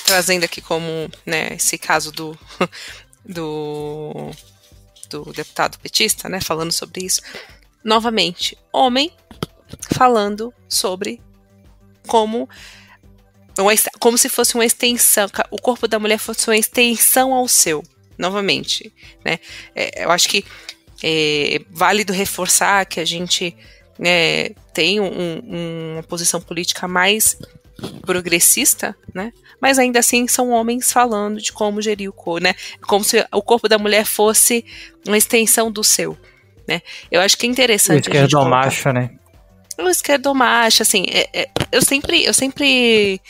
trazendo aqui como, né, esse caso do deputado petista, né, falando sobre isso, novamente, homem falando sobre como se fosse uma extensão, o corpo da mulher fosse uma extensão ao seu, novamente, né, eu acho que é válido reforçar que a gente, né, tem uma posição política mais progressista, né? Mas ainda assim são homens falando de como gerir o corpo, né? Como se o corpo da mulher fosse uma extensão do seu, né? Eu acho que é interessante. O esquerdomacho, né? O esquerdomacho, assim, eu sempre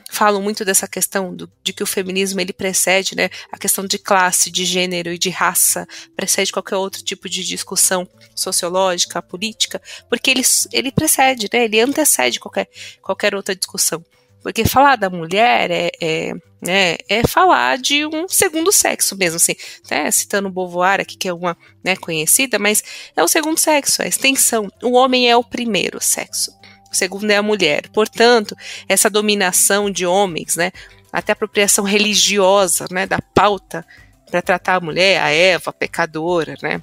falo muito dessa questão de que o feminismo ele precede, né? A questão de classe, de gênero e de raça precede qualquer outro tipo de discussão sociológica, política, porque ele precede, né? Ele antecede qualquer outra discussão. Porque falar da mulher é falar de um segundo sexo mesmo, assim, né? Citando Beauvoir aqui, que é uma, né, conhecida, mas é o segundo sexo, é a extensão. O homem é o primeiro sexo. O segundo é a mulher. Portanto, essa dominação de homens, né, até a apropriação religiosa, né, da pauta para tratar a mulher, a Eva, pecadora, né,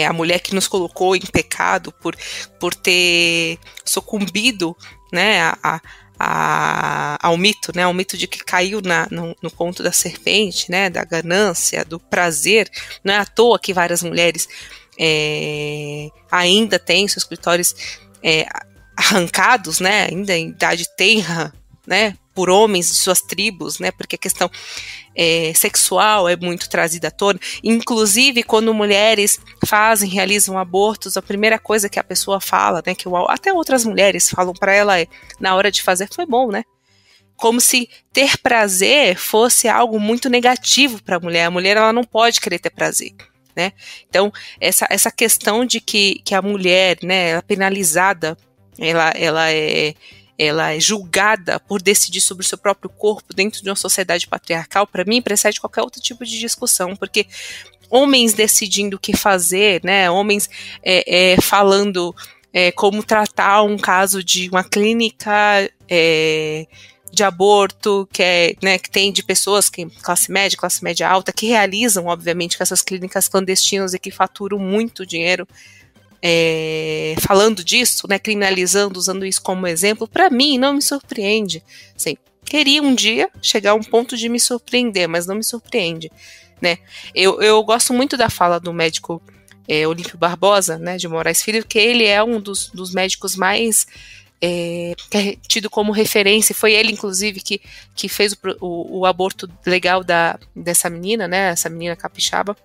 a mulher que nos colocou em pecado por ter sucumbido, né, ao mito, né, ao mito de que caiu no conto da serpente, né, da ganância, do prazer. Não é à toa que várias mulheres ainda têm seus clitóris arrancados, né, ainda em idade tenra, né, por homens de suas tribos, né, porque a questão sexual é muito trazida à tona. Inclusive, quando mulheres realizam abortos, a primeira coisa que a pessoa fala, né, que até outras mulheres falam para ela na hora de fazer, foi bom, né? Como se ter prazer fosse algo muito negativo para a mulher. A mulher, ela não pode querer ter prazer, né? Então, essa questão de que a mulher, né, ela é penalizada, ela é julgada por decidir sobre o seu próprio corpo dentro de uma sociedade patriarcal, para mim, precede qualquer outro tipo de discussão, porque homens decidindo o que fazer, né, homens falando como tratar um caso de uma clínica de aborto, né, que tem de pessoas classe média alta, que realizam, obviamente, com essas clínicas clandestinas e que faturam muito dinheiro, falando disso, né, criminalizando, usando isso como exemplo, para mim não me surpreende. Assim, queria um dia chegar a um ponto de me surpreender, mas não me surpreende, né? Eu gosto muito da fala do médico Olímpio Barbosa, né, de Moraes Filho, que ele é um dos médicos mais que é tido como referência. Foi ele, inclusive, que fez o aborto legal dessa menina, né, essa menina capixaba,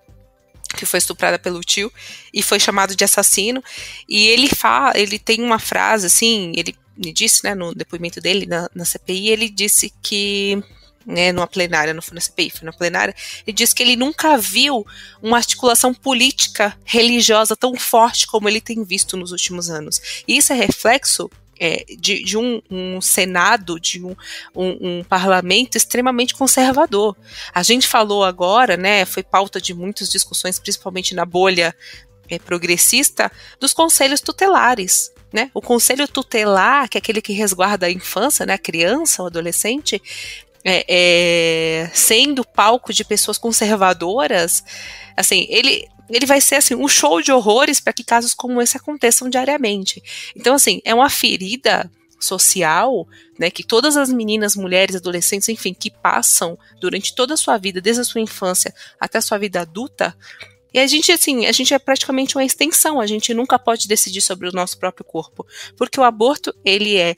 que foi estuprada pelo tio e foi chamado de assassino. E ele tem uma frase, assim, ele disse, né, no depoimento dele na CPI, ele disse que, né, numa plenária, não foi na CPI, foi na plenária, ele disse que ele nunca viu uma articulação política religiosa tão forte como ele tem visto nos últimos anos. E isso é reflexo de um Senado, de um parlamento extremamente conservador. A gente falou agora, né, foi pauta de muitas discussões, principalmente na bolha progressista, dos conselhos tutelares, né? O conselho tutelar, que é aquele que resguarda a infância, né, a criança, o adolescente, sendo palco de pessoas conservadoras, assim, ele vai ser assim, um show de horrores para que casos como esse aconteçam diariamente. Então, assim, é uma ferida social, né, que todas as meninas, mulheres, adolescentes, enfim, que passam durante toda a sua vida, desde a sua infância até a sua vida adulta. E a gente é praticamente uma extensão, a gente nunca pode decidir sobre o nosso próprio corpo, porque o aborto, ele é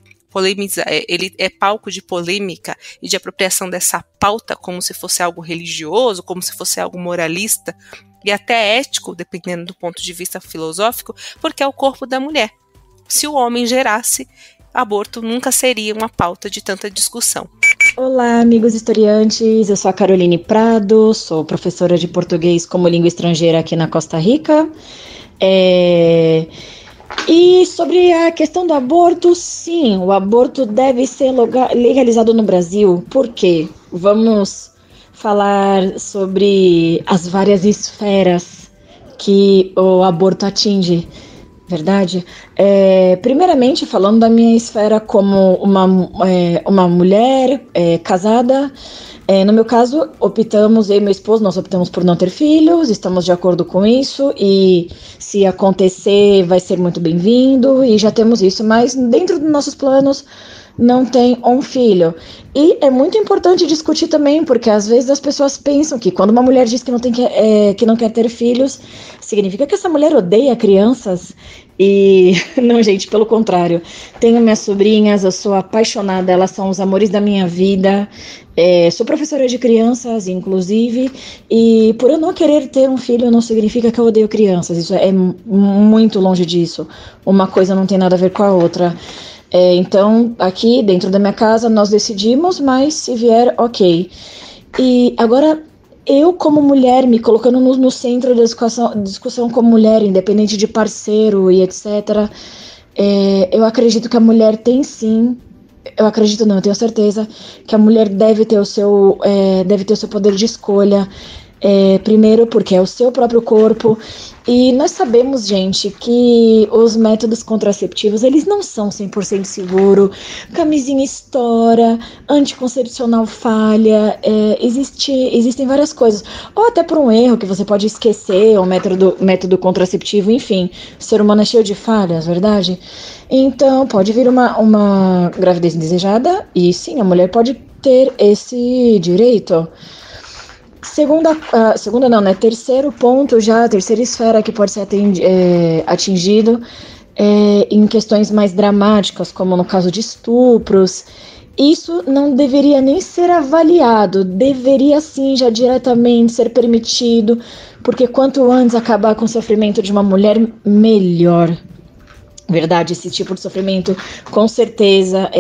palco de polêmica e de apropriação dessa pauta como se fosse algo religioso, como se fosse algo moralista, e até ético, dependendo do ponto de vista filosófico, porque é o corpo da mulher. Se o homem gerasse, aborto nunca seria uma pauta de tanta discussão. Olá, amigos historiantes, eu sou a Caroline Prado, sou professora de português como língua estrangeira aqui na Costa Rica. E sobre a questão do aborto, sim, o aborto deve ser legalizado no Brasil. Por quê? Vamos falar sobre as várias esferas que o aborto atinge, verdade? Primeiramente, falando da minha esfera como uma mulher casada, no meu caso, eu e meu esposo, nós optamos por não ter filhos, estamos de acordo com isso, e se acontecer vai ser muito bem-vindo, e já temos isso, mas dentro dos nossos planos não tem um filho. E é muito importante discutir também, porque às vezes as pessoas pensam que quando uma mulher diz que não quer ter filhos, significa que essa mulher odeia crianças. E não, gente, pelo contrário. Tenho minhas sobrinhas, eu sou apaixonada, elas são os amores da minha vida. Sou professora de crianças, inclusive, e por eu não querer ter um filho não significa que eu odeio crianças. Isso é muito longe disso. Uma coisa não tem nada a ver com a outra. Então, aqui dentro da minha casa nós decidimos, mas se vier, ok. E agora, eu como mulher, me colocando no centro da discussão como mulher, independente de parceiro e etc., eu acredito que a mulher tem sim, eu tenho certeza, que a mulher deve ter o seu poder de escolha, primeiro porque é o seu próprio corpo. E nós sabemos, gente, que os métodos contraceptivos, eles não são 100% seguros. Camisinha estoura, anticoncepcional falha, existem várias coisas. Ou até por um erro que você pode esquecer, o método contraceptivo, enfim. O ser humano é cheio de falhas, verdade? Então, pode vir uma gravidez indesejada e sim, a mulher pode ter esse direito. Terceiro ponto já, a terceira esfera que pode ser atingido em questões mais dramáticas, como no caso de estupros. Isso não deveria nem ser avaliado, deveria sim já diretamente ser permitido, porque quanto antes acabar com o sofrimento de uma mulher, melhor. Verdade, esse tipo de sofrimento com certeza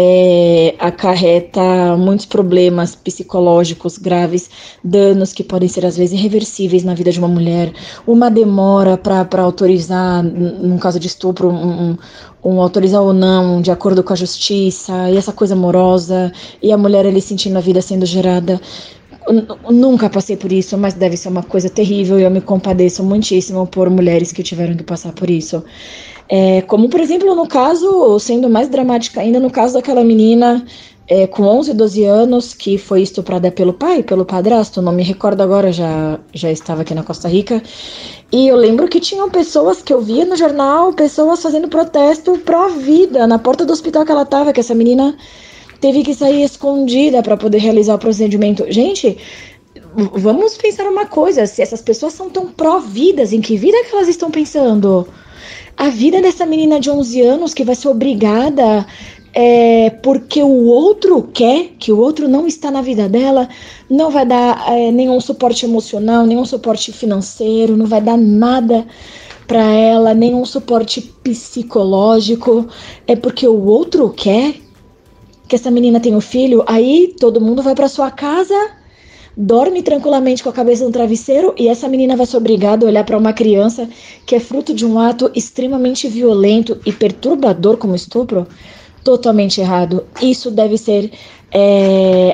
acarreta muitos problemas psicológicos graves, danos que podem ser às vezes irreversíveis na vida de uma mulher, uma demora para autorizar, num caso de estupro, autorizar ou não, de acordo com a justiça, e essa coisa amorosa, e a mulher ali sentindo a vida sendo gerada. Eu nunca passei por isso, mas deve ser uma coisa terrível e eu me compadeço muitíssimo por mulheres que tiveram que passar por isso. Como, por exemplo, no caso, sendo mais dramática ainda, no caso daquela menina com 11, 12 anos que foi estuprada pelo padrasto, não me recordo agora, já estava aqui na Costa Rica, e eu lembro que tinham pessoas que eu via no jornal, pessoas fazendo protesto pró-vida na porta do hospital que ela estava, que essa menina teve que sair escondida para poder realizar o procedimento. Gente, vamos pensar uma coisa, se essas pessoas são tão pró-vidas, em que vida que elas estão pensando? A vida dessa menina de 11 anos que vai ser obrigada porque o outro quer, que o outro não está na vida dela, não vai dar nenhum suporte emocional, nenhum suporte financeiro, não vai dar nada para ela, nenhum suporte psicológico, porque o outro quer que essa menina tenha um filho. Aí todo mundo vai para sua casa, dorme tranquilamente com a cabeça no travesseiro e essa menina vai ser obrigada a olhar para uma criança que é fruto de um ato extremamente violento e perturbador como estupro. Totalmente errado. Isso deve ser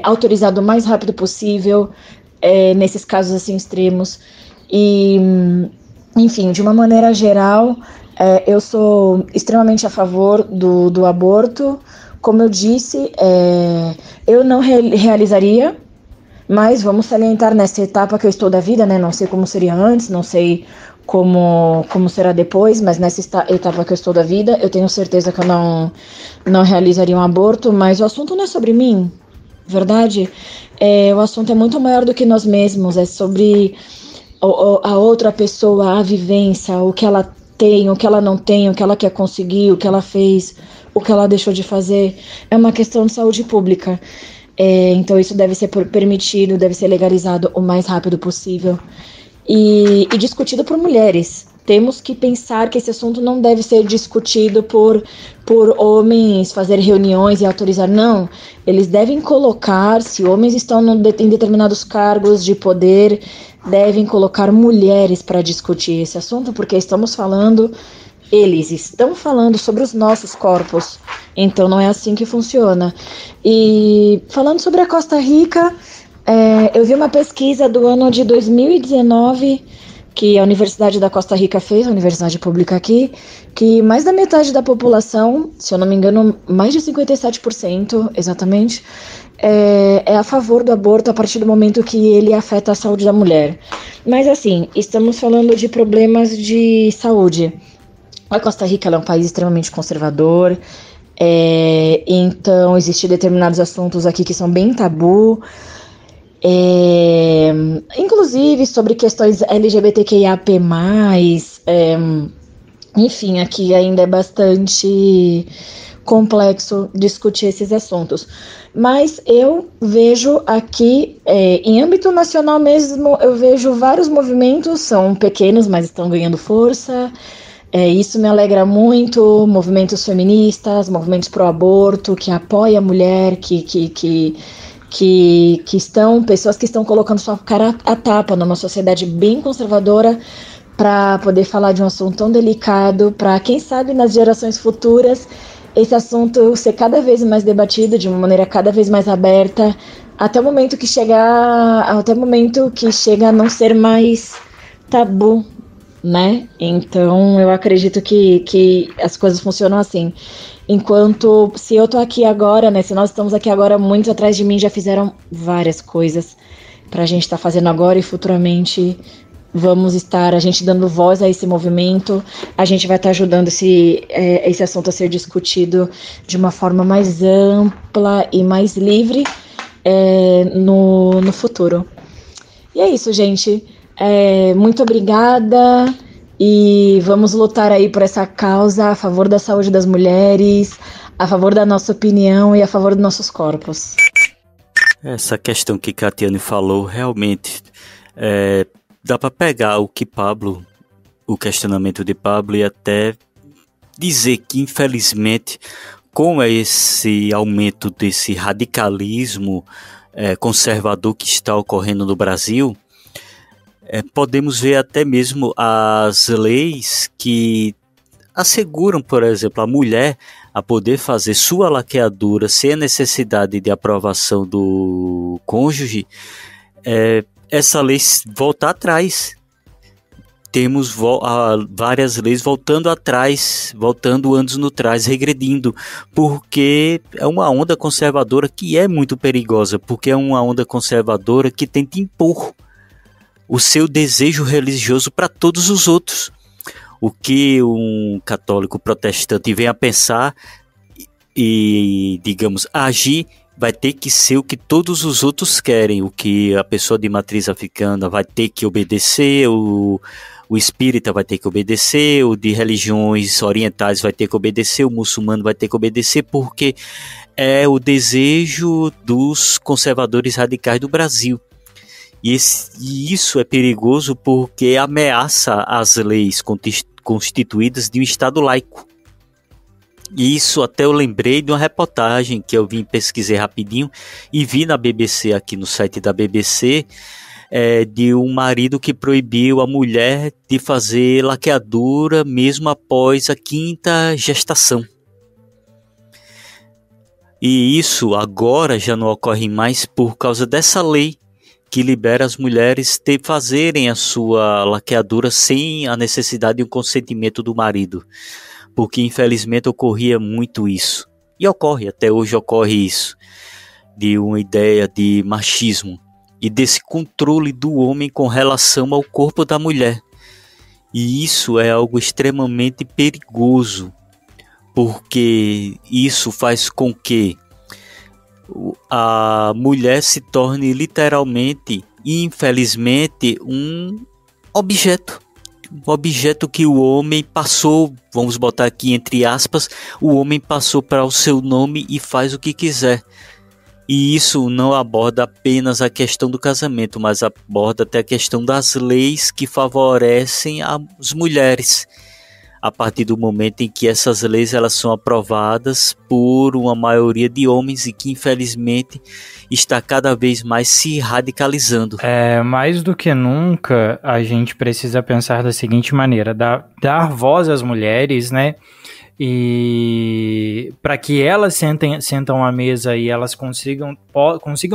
autorizado o mais rápido possível nesses casos assim extremos. E, enfim, de uma maneira geral, eu sou extremamente a favor do aborto. Como eu disse, eu não realizaria, mas vamos salientar nessa etapa que eu estou da vida, né? Não sei como seria antes, não sei como será depois, mas nessa etapa que eu estou da vida, eu tenho certeza que eu não realizaria um aborto, mas o assunto não é sobre mim, verdade? O assunto é muito maior do que nós mesmos, é sobre a outra pessoa, a vivência, o que ela tem, o que ela não tem, o que ela quer conseguir, o que ela fez, o que ela deixou de fazer. É uma questão de saúde pública. Então isso deve ser permitido, deve ser legalizado o mais rápido possível. e discutido por mulheres. Temos que pensar que esse assunto não deve ser discutido por homens, fazer reuniões e autorizar. Não, eles devem colocar, se homens estão em determinados cargos de poder, devem colocar mulheres para discutir esse assunto, porque eles estão falando sobre os nossos corpos. Então não é assim que funciona. E falando sobre a Costa Rica, eu vi uma pesquisa do ano de 2019 que a Universidade da Costa Rica fez, a universidade pública aqui, que mais da metade da população, se eu não me engano, mais de 57% exatamente, é a favor do aborto a partir do momento que ele afeta a saúde da mulher. Mas assim, estamos falando de problemas de saúde. A Costa Rica é um país extremamente conservador, então existem determinados assuntos aqui que são bem tabu, inclusive sobre questões LGBTQIAP+, enfim, aqui ainda é bastante complexo discutir esses assuntos. Mas eu vejo aqui, em âmbito nacional mesmo, eu vejo vários movimentos, são pequenos, mas estão ganhando força. Isso me alegra muito, movimentos feministas, movimentos pró-aborto, que apoiam a mulher, pessoas que estão colocando sua cara a tapa numa sociedade bem conservadora para poder falar de um assunto tão delicado, para quem sabe nas gerações futuras esse assunto ser cada vez mais debatido de uma maneira cada vez mais aberta, até o momento que chega a não ser mais tabu, né? Então eu acredito que as coisas funcionam assim. Enquanto, se eu tô aqui agora, né, se nós estamos aqui agora, muitos atrás de mim já fizeram várias coisas pra gente estar fazendo agora, e futuramente vamos estar, a gente dando voz a esse movimento, a gente vai estar ajudando esse assunto a ser discutido de uma forma mais ampla e mais livre no futuro. E é isso, gente. Muito obrigada. E vamos lutar aí por essa causa a favor da saúde das mulheres, a favor da nossa opinião e a favor dos nossos corpos. Essa questão que Catiane falou, realmente, dá para pegar o questionamento de Pablo e até dizer que, infelizmente, com esse aumento desse radicalismo conservador que está ocorrendo no Brasil, podemos ver até mesmo as leis que asseguram, por exemplo, a mulher a poder fazer sua laqueadura sem a necessidade de aprovação do cônjuge, essa lei volta atrás. Temos várias leis voltando atrás, voltando anos no trás, regredindo, porque é uma onda conservadora que é muito perigosa, porque é uma onda conservadora que tenta impor o seu desejo religioso para todos os outros. O que um católico protestante vem a pensar e, digamos, agir, vai ter que ser o que todos os outros querem. O que a pessoa de matriz africana vai ter que obedecer, o espírita vai ter que obedecer, o de religiões orientais vai ter que obedecer, o muçulmano vai ter que obedecer, porque é o desejo dos conservadores radicais do Brasil. E isso é perigoso porque ameaça as leis constituídas de um Estado laico. E isso até eu lembrei de uma reportagem que eu vim pesquisar rapidinho e vi na BBC, aqui no site da BBC, de um marido que proibiu a mulher de fazer laqueadura mesmo após a 5ª gestação. E isso agora já não ocorre mais por causa dessa lei que libera as mulheres de fazerem a sua laqueadura sem a necessidade de um consentimento do marido. Porque infelizmente ocorria muito isso. E até hoje ocorre isso. De uma ideia de machismo e desse controle do homem com relação ao corpo da mulher. E isso é algo extremamente perigoso. Porque isso faz com que a mulher se torne literalmente e infelizmente um objeto que o homem passou, vamos botar aqui entre aspas, o homem passou para o seu nome e faz o que quiser. E isso não aborda apenas a questão do casamento, mas aborda até a questão das leis que favorecem as mulheres. A partir do momento em que essas leis elas são aprovadas por uma maioria de homens e que infelizmente está cada vez mais se radicalizando. Mais do que nunca, a gente precisa pensar da seguinte maneira, dar voz às mulheres, né? E para que elas sentam à mesa e elas consigam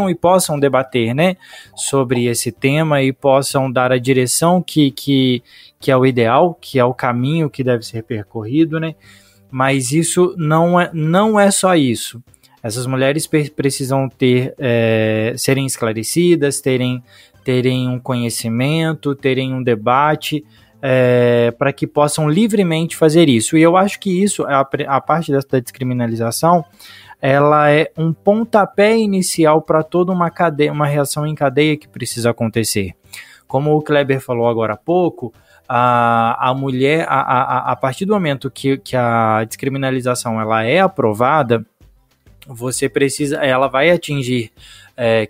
e possam debater, né, sobre esse tema e possam dar a direção que é o ideal, que é o caminho que deve ser percorrido, né? Mas isso não é só isso. Essas mulheres precisam serem esclarecidas, terem um conhecimento, terem um debate, para que possam livremente fazer isso. E eu acho que isso, a parte da descriminalização, ela é um pontapé inicial para toda uma cadeia, uma reação em cadeia que precisa acontecer. Como o Kleber falou agora há pouco, a mulher, a partir do momento que a descriminalização ela é aprovada, ela vai atingir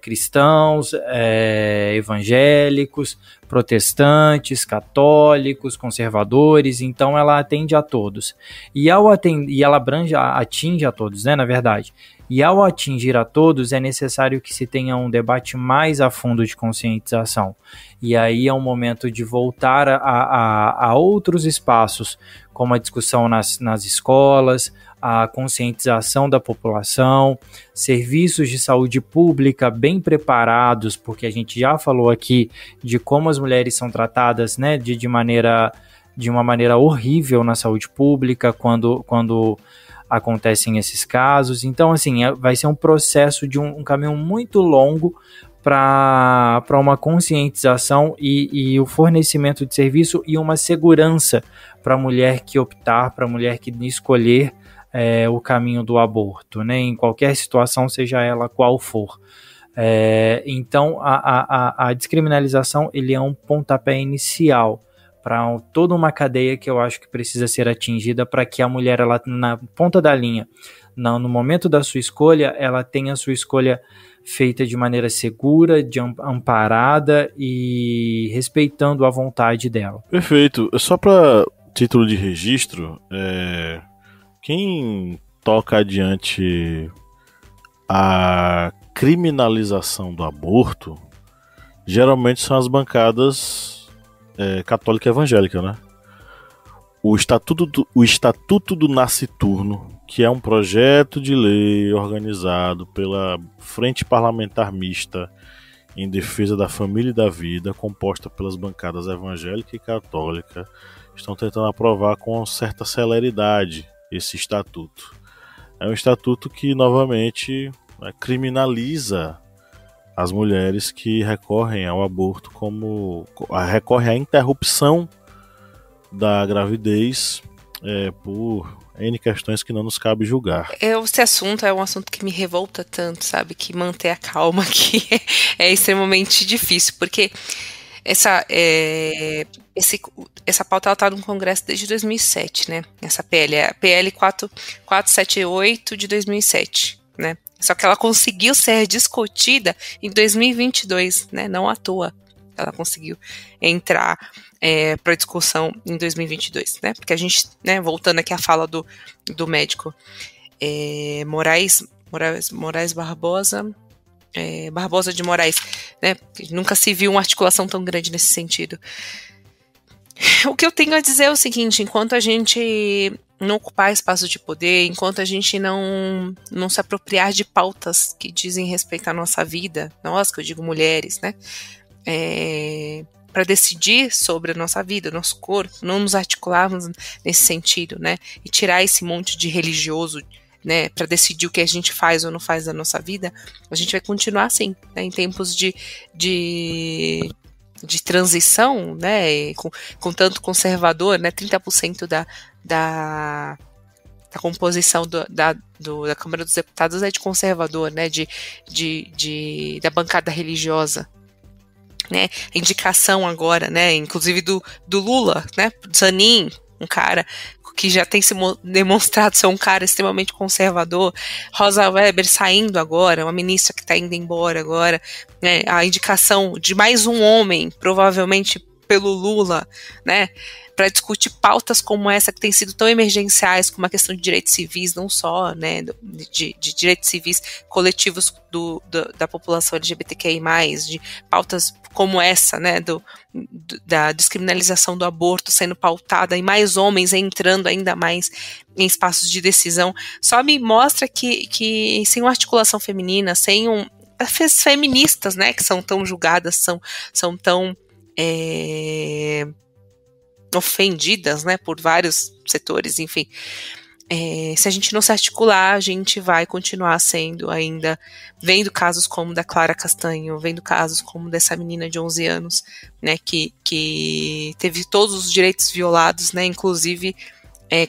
cristãos, evangélicos, protestantes, católicos, conservadores, então ela atende a todos. E ela atinge a todos, né, na verdade. E ao atingir a todos, é necessário que se tenha um debate mais a fundo de conscientização. E aí é um momento de voltar a outros espaços, como a discussão nas escolas, a conscientização da população, serviços de saúde pública bem preparados, porque a gente já falou aqui de como as mulheres são tratadas, né, de uma maneira horrível na saúde pública quando acontecem esses casos. Então, assim, vai ser um processo de um caminho muito longo para uma conscientização e o fornecimento de serviço e uma segurança para a mulher que optar, para a mulher que escolher o caminho do aborto, né, em qualquer situação, seja ela qual for. Então, a descriminalização ele é um pontapé inicial para toda uma cadeia que eu acho que precisa ser atingida para que a mulher, ela, na ponta da linha, no momento da sua escolha, ela tenha a sua escolha feita de maneira segura, amparada e respeitando a vontade dela. Perfeito. Só para título de registro, quem toca adiante a criminalização do aborto geralmente são as bancadas católica e evangélica, né? O Estatuto do Nasciturno, que é um projeto de lei organizado pela Frente Parlamentar Mista em Defesa da Família e da Vida, composta pelas bancadas evangélica e católica, estão tentando aprovar com certa celeridade esse estatuto. É um estatuto que, novamente, criminaliza as mulheres que recorrem ao aborto, recorrem à interrupção da gravidez por N questões que não nos cabe julgar. Esse assunto é um assunto que me revolta tanto, sabe? Que manter a calma aqui é extremamente difícil, porque essa pauta está no Congresso desde 2007, né? Essa PL, a PL 478 de 2007, né? Só que ela conseguiu ser discutida em 2022, né? Não à toa ela conseguiu entrar para discussão em 2022, né? Porque a gente, né, voltando aqui à fala do médico Moraes Barbosa, Barbosa de Moraes, né? Nunca se viu uma articulação tão grande nesse sentido. O que eu tenho a dizer é o seguinte: enquanto a gente não ocupar espaço de poder, enquanto a gente não se apropriar de pautas que dizem respeito à nossa vida, nós, que eu digo mulheres, né, para decidir sobre a nossa vida, nosso corpo, não nos articularmos nesse sentido, né, e tirar esse monte de religioso, né, para decidir o que a gente faz ou não faz da nossa vida, a gente vai continuar assim, né, em tempos de transição, né, com tanto conservador, né, 30% da composição da Câmara dos Deputados é de conservador, né, da bancada religiosa, né, indicação agora, né, inclusive do Lula, né, Zanin, um cara que já tem se demonstrado ser um cara extremamente conservador, Rosa Weber saindo agora, uma ministra que está indo embora agora, né, a indicação de mais um homem, provavelmente pelo Lula, né, para discutir pautas como essa que têm sido tão emergenciais, como a questão de direitos civis, não só, né, de direitos civis coletivos da população LGBTQI+, de pautas como essa, né, da descriminalização do aborto sendo pautada e mais homens entrando ainda mais em espaços de decisão, só me mostra que sem uma articulação feminina, sem as feministas, né, que são tão julgadas, são tão ofendidas, né, por vários setores, enfim, se a gente não se articular, a gente vai continuar sendo ainda, vendo casos como da Clara Castanho, vendo casos como dessa menina de 11 anos, né, que teve todos os direitos violados, né, inclusive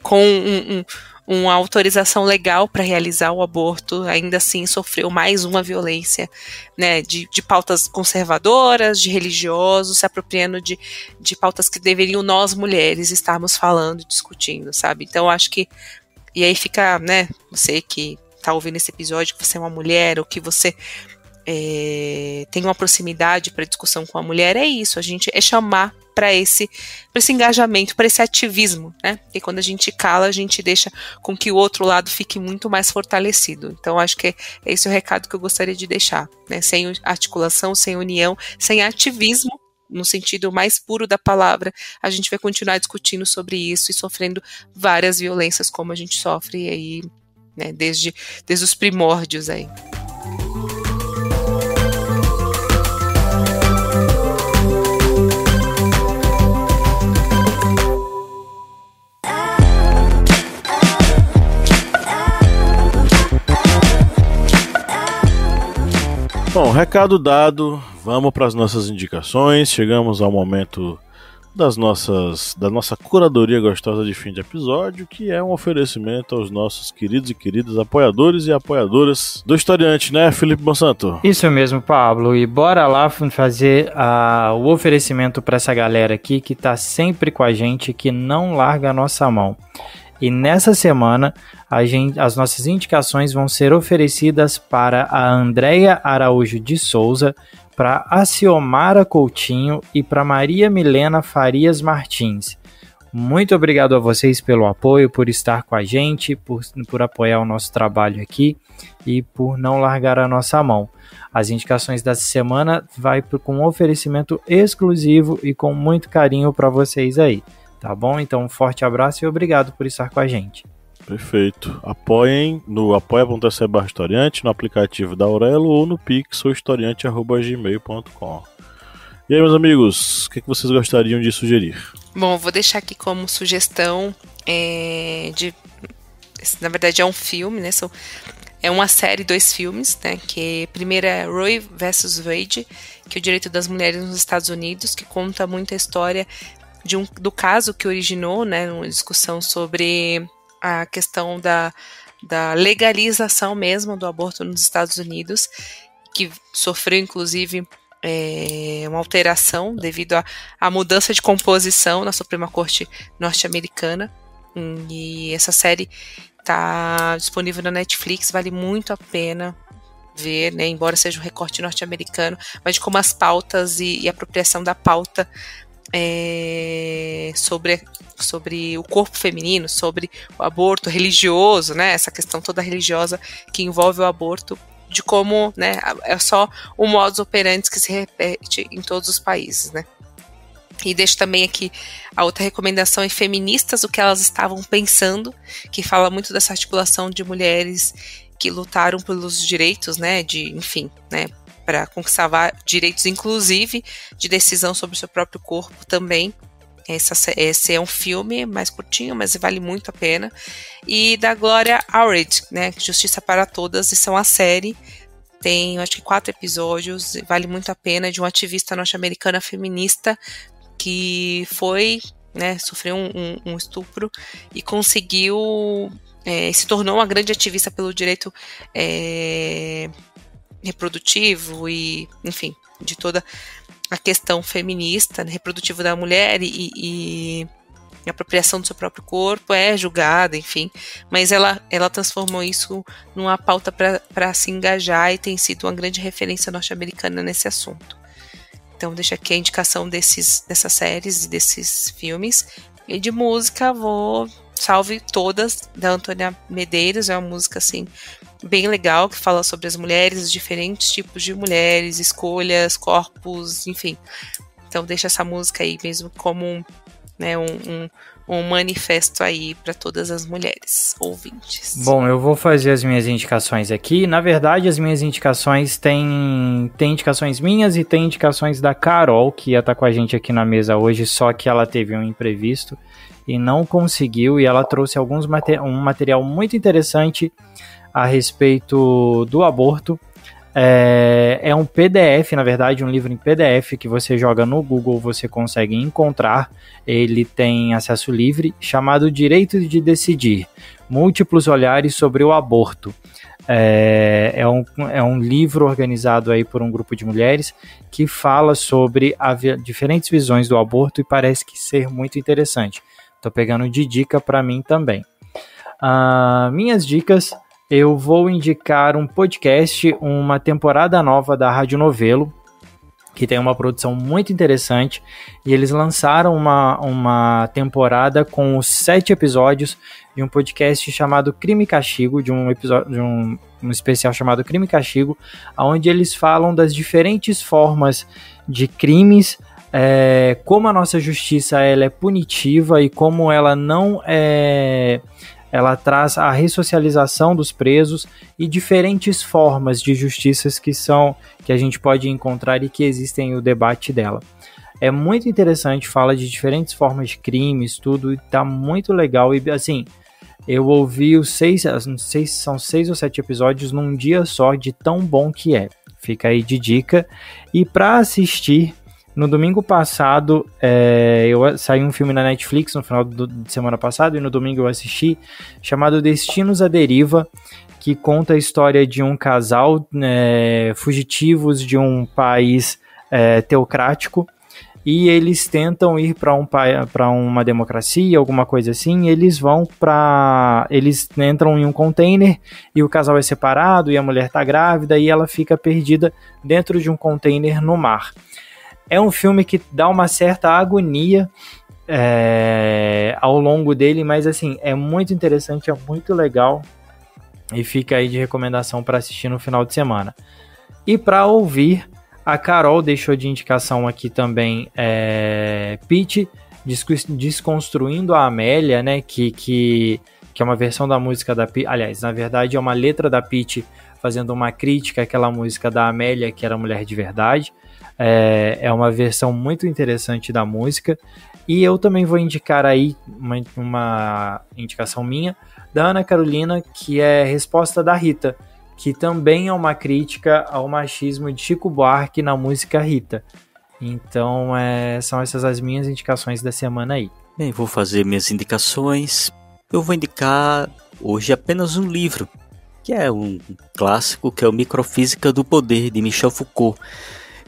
com uma autorização legal para realizar o aborto, ainda assim sofreu mais uma violência, né, de pautas conservadoras, de religiosos, se apropriando de pautas que deveriam nós mulheres estarmos falando, discutindo, sabe? Então acho que, e aí fica, né, você que está ouvindo esse episódio, que você é uma mulher, ou que você tem uma proximidade para discussão com a mulher, é isso, a gente chamar para esse engajamento, para esse ativismo, né? E quando a gente cala, a gente deixa com que o outro lado fique muito mais fortalecido. Então, acho que é esse o recado que eu gostaria de deixar, né? Sem articulação, sem união, sem ativismo, no sentido mais puro da palavra, a gente vai continuar discutindo sobre isso e sofrendo várias violências como a gente sofre aí, né? Desde os primórdios aí. Bom, recado dado, vamos para as nossas indicações. Chegamos ao momento da nossa curadoria gostosa de fim de episódio, que é um oferecimento aos nossos queridos e queridas apoiadores e apoiadoras do Historiante, né, Felipe Monsanto? Isso mesmo, Pablo, e bora lá fazer o oferecimento para essa galera aqui que tá sempre com a gente, que não larga a nossa mão. E nessa semana, as nossas indicações vão ser oferecidas para a Andréia Araújo de Souza, para a Ciomara Coutinho e para Maria Milena Farias Martins. Muito obrigado a vocês pelo apoio, por estar com a gente, por apoiar o nosso trabalho aqui e por não largar a nossa mão. As indicações dessa semana vai com um oferecimento exclusivo e com muito carinho para vocês aí. Tá bom? Então um forte abraço e obrigado por estar com a gente. Perfeito. Apoiem no apoia.se/historiante, no aplicativo da Aurelo ou no Pix ou historiante@gmail.com. E aí, meus amigos, o que vocês gostariam de sugerir? Bom, vou deixar aqui como sugestão na verdade é um filme, né? É uma série, 2 filmes, né? Que primeiro é Roe vs. Wade, que é o direito das mulheres nos Estados Unidos, que conta muito a história do caso que originou, né, uma discussão sobre a questão da legalização mesmo do aborto nos Estados Unidos, que sofreu inclusive uma alteração devido à mudança de composição na Suprema Corte norte-americana. E essa série está disponível na Netflix, vale muito a pena ver, né, embora seja um recorte norte-americano, mas de como as pautas e a apropriação da pauta sobre o corpo feminino, sobre o aborto religioso, né, essa questão toda religiosa que envolve o aborto, de como, né, é só o modus operandi que se repete em todos os países, né. E deixo também aqui a outra recomendação, é Feministas, o que elas estavam pensando, que fala muito dessa articulação de mulheres que lutaram pelos direitos, né, enfim, né, para conquistar direitos, inclusive de decisão sobre o seu próprio corpo também. Esse é um filme mais curtinho, mas vale muito a pena. E da Gloria Allred, né, Justiça para Todas, isso é uma série, tem acho que 4 episódios, vale muito a pena, de uma ativista norte-americana feminista que foi, né, sofreu um estupro e conseguiu, se tornou uma grande ativista pelo direito reprodutivo e, enfim, de toda a questão feminista, né, reprodutivo da mulher e apropriação do seu próprio corpo, é julgada, enfim, mas ela transformou isso numa pauta para se engajar e tem sido uma grande referência norte-americana nesse assunto. Então deixa aqui a indicação dessas séries e desses filmes. E de música, Salve Todas, da Antônia Medeiros, é uma música assim bem legal, que fala sobre as mulheres, os diferentes tipos de mulheres, escolhas, corpos, enfim. Então deixa essa música aí mesmo como um manifesto aí para todas as mulheres ouvintes. Bom, eu vou fazer as minhas indicações aqui. Na verdade, as minhas indicações tem indicações minhas e tem indicações da Carol, que ia estar com a gente aqui na mesa hoje, só que ela teve um imprevisto e não conseguiu, e ela trouxe um material muito interessante a respeito do aborto. É um PDF, na verdade, um livro em PDF que você joga no Google, você consegue encontrar. Ele tem acesso livre, chamado Direito de Decidir, Múltiplos Olhares sobre o Aborto. É um livro organizado aí por um grupo de mulheres que fala sobre diferentes visões do aborto e parece que ser muito interessante. Estou pegando de dica para mim também. Minhas dicas... Eu vou indicar um podcast, uma temporada nova da Rádio Novelo, que tem uma produção muito interessante, e eles lançaram uma temporada com 7 episódios de um podcast chamado Crime e Castigo, de um especial chamado Crime e Castigo, onde eles falam das diferentes formas de crimes, como a nossa justiça ela é punitiva e como ela não é... Ela traz a ressocialização dos presos e diferentes formas de justiças que a gente pode encontrar e que existem o debate dela. É muito interessante, fala de diferentes formas de crimes, tudo, e tá muito legal. E assim, eu ouvi não sei se são 6 ou 7 episódios num dia só, de tão bom que é. Fica aí de dica. E para assistir, no domingo passado, saiu um filme na Netflix no final de semana passado, e no domingo eu assisti, chamado Destinos à Deriva, que conta a história de um casal fugitivos de um país teocrático, e eles tentam ir para uma democracia, alguma coisa assim. Eles entram em um container e o casal é separado e a mulher está grávida e ela fica perdida dentro de um container no mar. É um filme que dá uma certa agonia ao longo dele, mas assim, é muito interessante, é muito legal, e fica aí de recomendação para assistir no final de semana. E para ouvir, a Carol deixou de indicação aqui também Pitty, Desconstruindo a Amélia, né, que é uma versão da música da Pitty. Aliás, na verdade é uma letra da Pitty fazendo uma crítica àquela música da Amélia, que era mulher de verdade. É uma versão muito interessante da música. E eu também vou indicar aí uma indicação minha, da Ana Carolina, que é Resposta da Rita, que também é uma crítica ao machismo de Chico Buarque na música Rita. Então são essas as minhas indicações da semana aí. Bem, vou fazer minhas indicações. Eu vou indicar hoje apenas um livro, que é um clássico, que é o Microfísica do Poder, de Michel Foucault,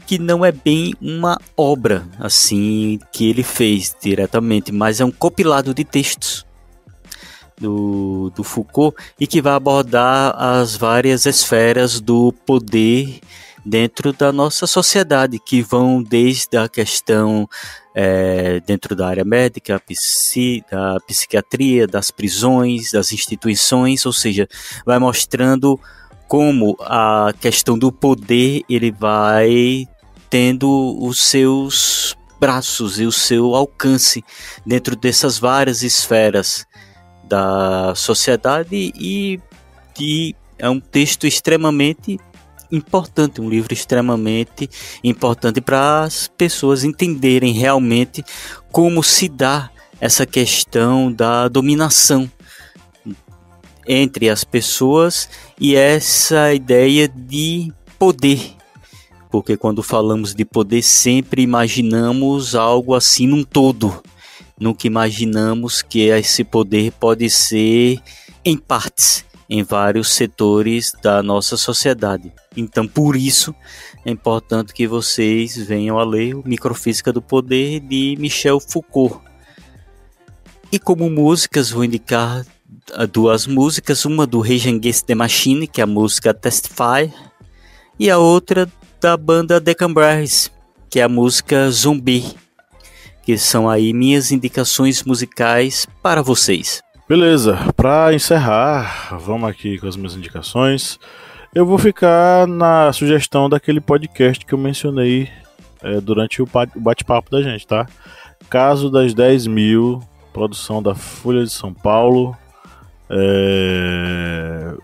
que não é bem uma obra assim que ele fez diretamente, mas é um compilado de textos do Foucault, e que vai abordar as várias esferas do poder dentro da nossa sociedade, que vão desde a questão dentro da área médica, da psiquiatria, das prisões, das instituições, ou seja, vai mostrando como a questão do poder ele vai tendo os seus braços e o seu alcance dentro dessas várias esferas da sociedade, e é um texto extremamente importante, um livro extremamente importante para as pessoas entenderem realmente como se dá essa questão da dominação entre as pessoas e essa ideia de poder. Porque quando falamos de poder, sempre imaginamos algo assim num todo. Nunca imaginamos que esse poder pode ser em partes, em vários setores da nossa sociedade. Então, por isso, é importante que vocês venham a ler o Microfísica do Poder, de Michel Foucault. E como músicas, vou indicar duas músicas, uma do Rage Against the Machine, que é a música Testify, e a outra da banda The Cranberries, que é a música Zumbi, que são aí minhas indicações musicais para vocês. Beleza, para encerrar, vamos aqui com as minhas indicações. Eu vou ficar na sugestão daquele podcast que eu mencionei durante o bate-papo da gente, tá? Caso das 10.000, produção da Folha de São Paulo. É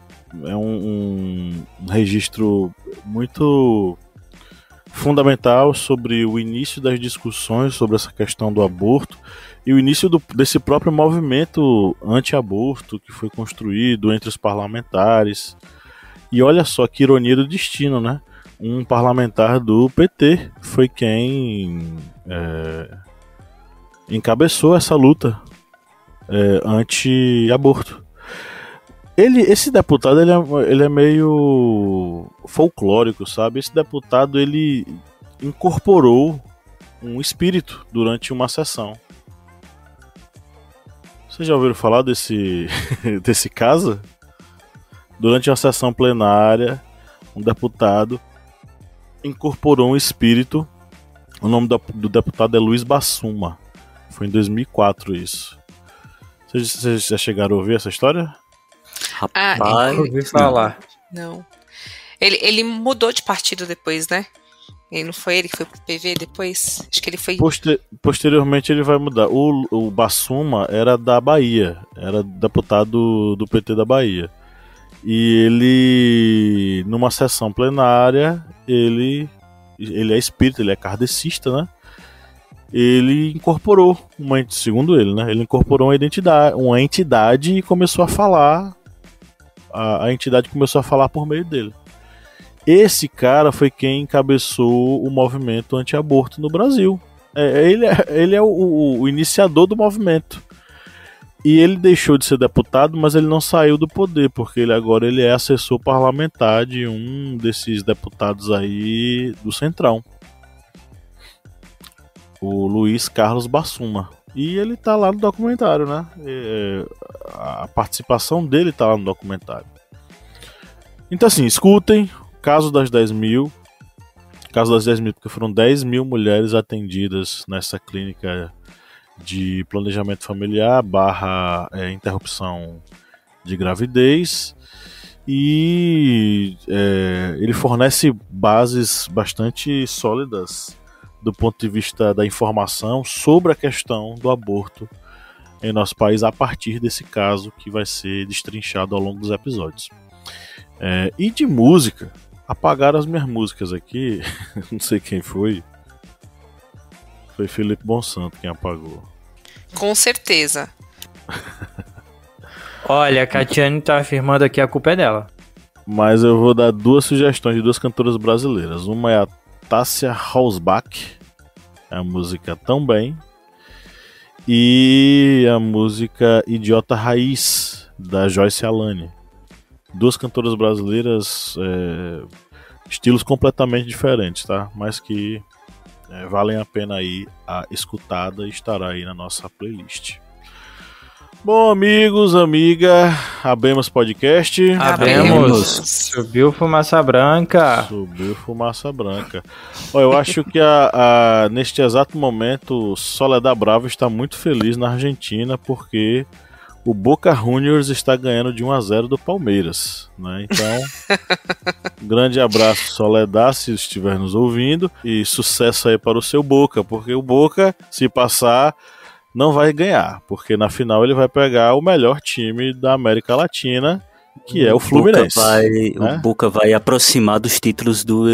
um registro muito fundamental sobre o início das discussões sobre essa questão do aborto e o início desse próprio movimento anti-aborto que foi construído entre os parlamentares. E olha só que ironia do destino, né? Um parlamentar do PT foi quem encabeçou essa luta anti-aborto. Esse deputado ele é meio folclórico, sabe? Esse deputado ele incorporou um espírito durante uma sessão. Vocês já ouviram falar desse caso? Durante uma sessão plenária, um deputado incorporou um espírito. O nome do deputado é Luiz Bassuma. Foi em 2004 isso. Vocês já chegaram a ouvir essa história? Rapaz, ouvi falar. Não. Ele mudou de partido depois, né? Ele não foi ele que foi pro PV depois? Acho que ele foi... Posteriormente ele vai mudar. O Bassuma era da Bahia. Era deputado do PT da Bahia. E ele, numa sessão plenária, ele é espírita, ele é kardecista, né? Ele incorporou, segundo ele, né? Ele incorporou uma entidade e começou a falar. A entidade começou a falar por meio dele. Esse cara foi quem encabeçou o movimento anti-aborto no Brasil. Ele é o iniciador do movimento. E ele deixou de ser deputado, mas ele não saiu do poder, porque agora ele é assessor parlamentar de um desses deputados aí do Centrão. O Luiz Carlos Bassuma. E ele tá lá no documentário, né? A participação dele tá lá no documentário. Então assim, escutem Caso das 10.000. Caso das 10.000, porque foram 10.000 mulheres atendidas nessa clínica de planejamento familiar / interrupção de gravidez. E ele fornece bases bastante sólidas do ponto de vista da informação sobre a questão do aborto em nosso país a partir desse caso que vai ser destrinchado ao longo dos episódios. E de música, apagaram as minhas músicas aqui, não sei quem foi. Foi Felipe Bonsanto quem apagou. Com certeza. Olha, a Catiane tá afirmando aqui a culpa é dela. Mas eu vou dar duas sugestões de duas cantoras brasileiras. Uma é a Tássia Hausbach, a música Tão Bem, e a música Idiota Raiz, da Joyce Alane. Duas cantoras brasileiras, estilos completamente diferentes, tá? Mas que valem a pena aí a escutada e estará aí na nossa playlist. Bom, amigos, amiga, abemos podcast. Abemos. Subiu fumaça branca. Subiu fumaça branca. Eu acho que neste exato momento, Soledad Bravo está muito feliz na Argentina porque o Boca Juniors está ganhando de 1-0 do Palmeiras, né? Então, grande abraço, Soledad, se estiver nos ouvindo, e sucesso aí para o seu Boca, porque o Boca, se passar, não vai ganhar, porque na final ele vai pegar o melhor time da América Latina, que é o Fluminense. O Boca vai aproximar dos títulos do...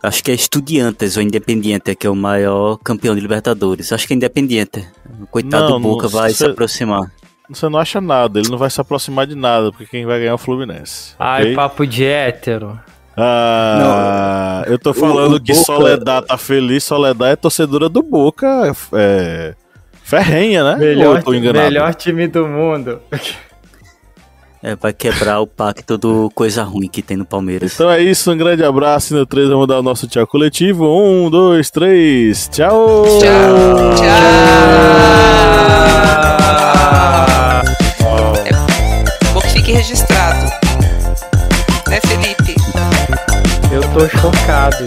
acho que é Estudiantes ou Independiente, que é o maior campeão de Libertadores. Acho que é Independiente. Coitado do Boca vai se aproximar. Você não acha nada, ele não vai se aproximar de nada, porque quem vai ganhar é o Fluminense. Ai, okay? Papo de hétero. Eu tô falando que Boca... Soledad tá feliz. Soledad é torcedora do Boca, ferrenha, né? Melhor time do mundo. Vai quebrar o pacto do coisa ruim que tem no Palmeiras. Então é isso, um grande abraço. E no 3 vamos dar o nosso tchau coletivo. 1, 2, 3. Tchau! Tchau! É bom que fique registrado. Né, Felipe? Eu tô chocado.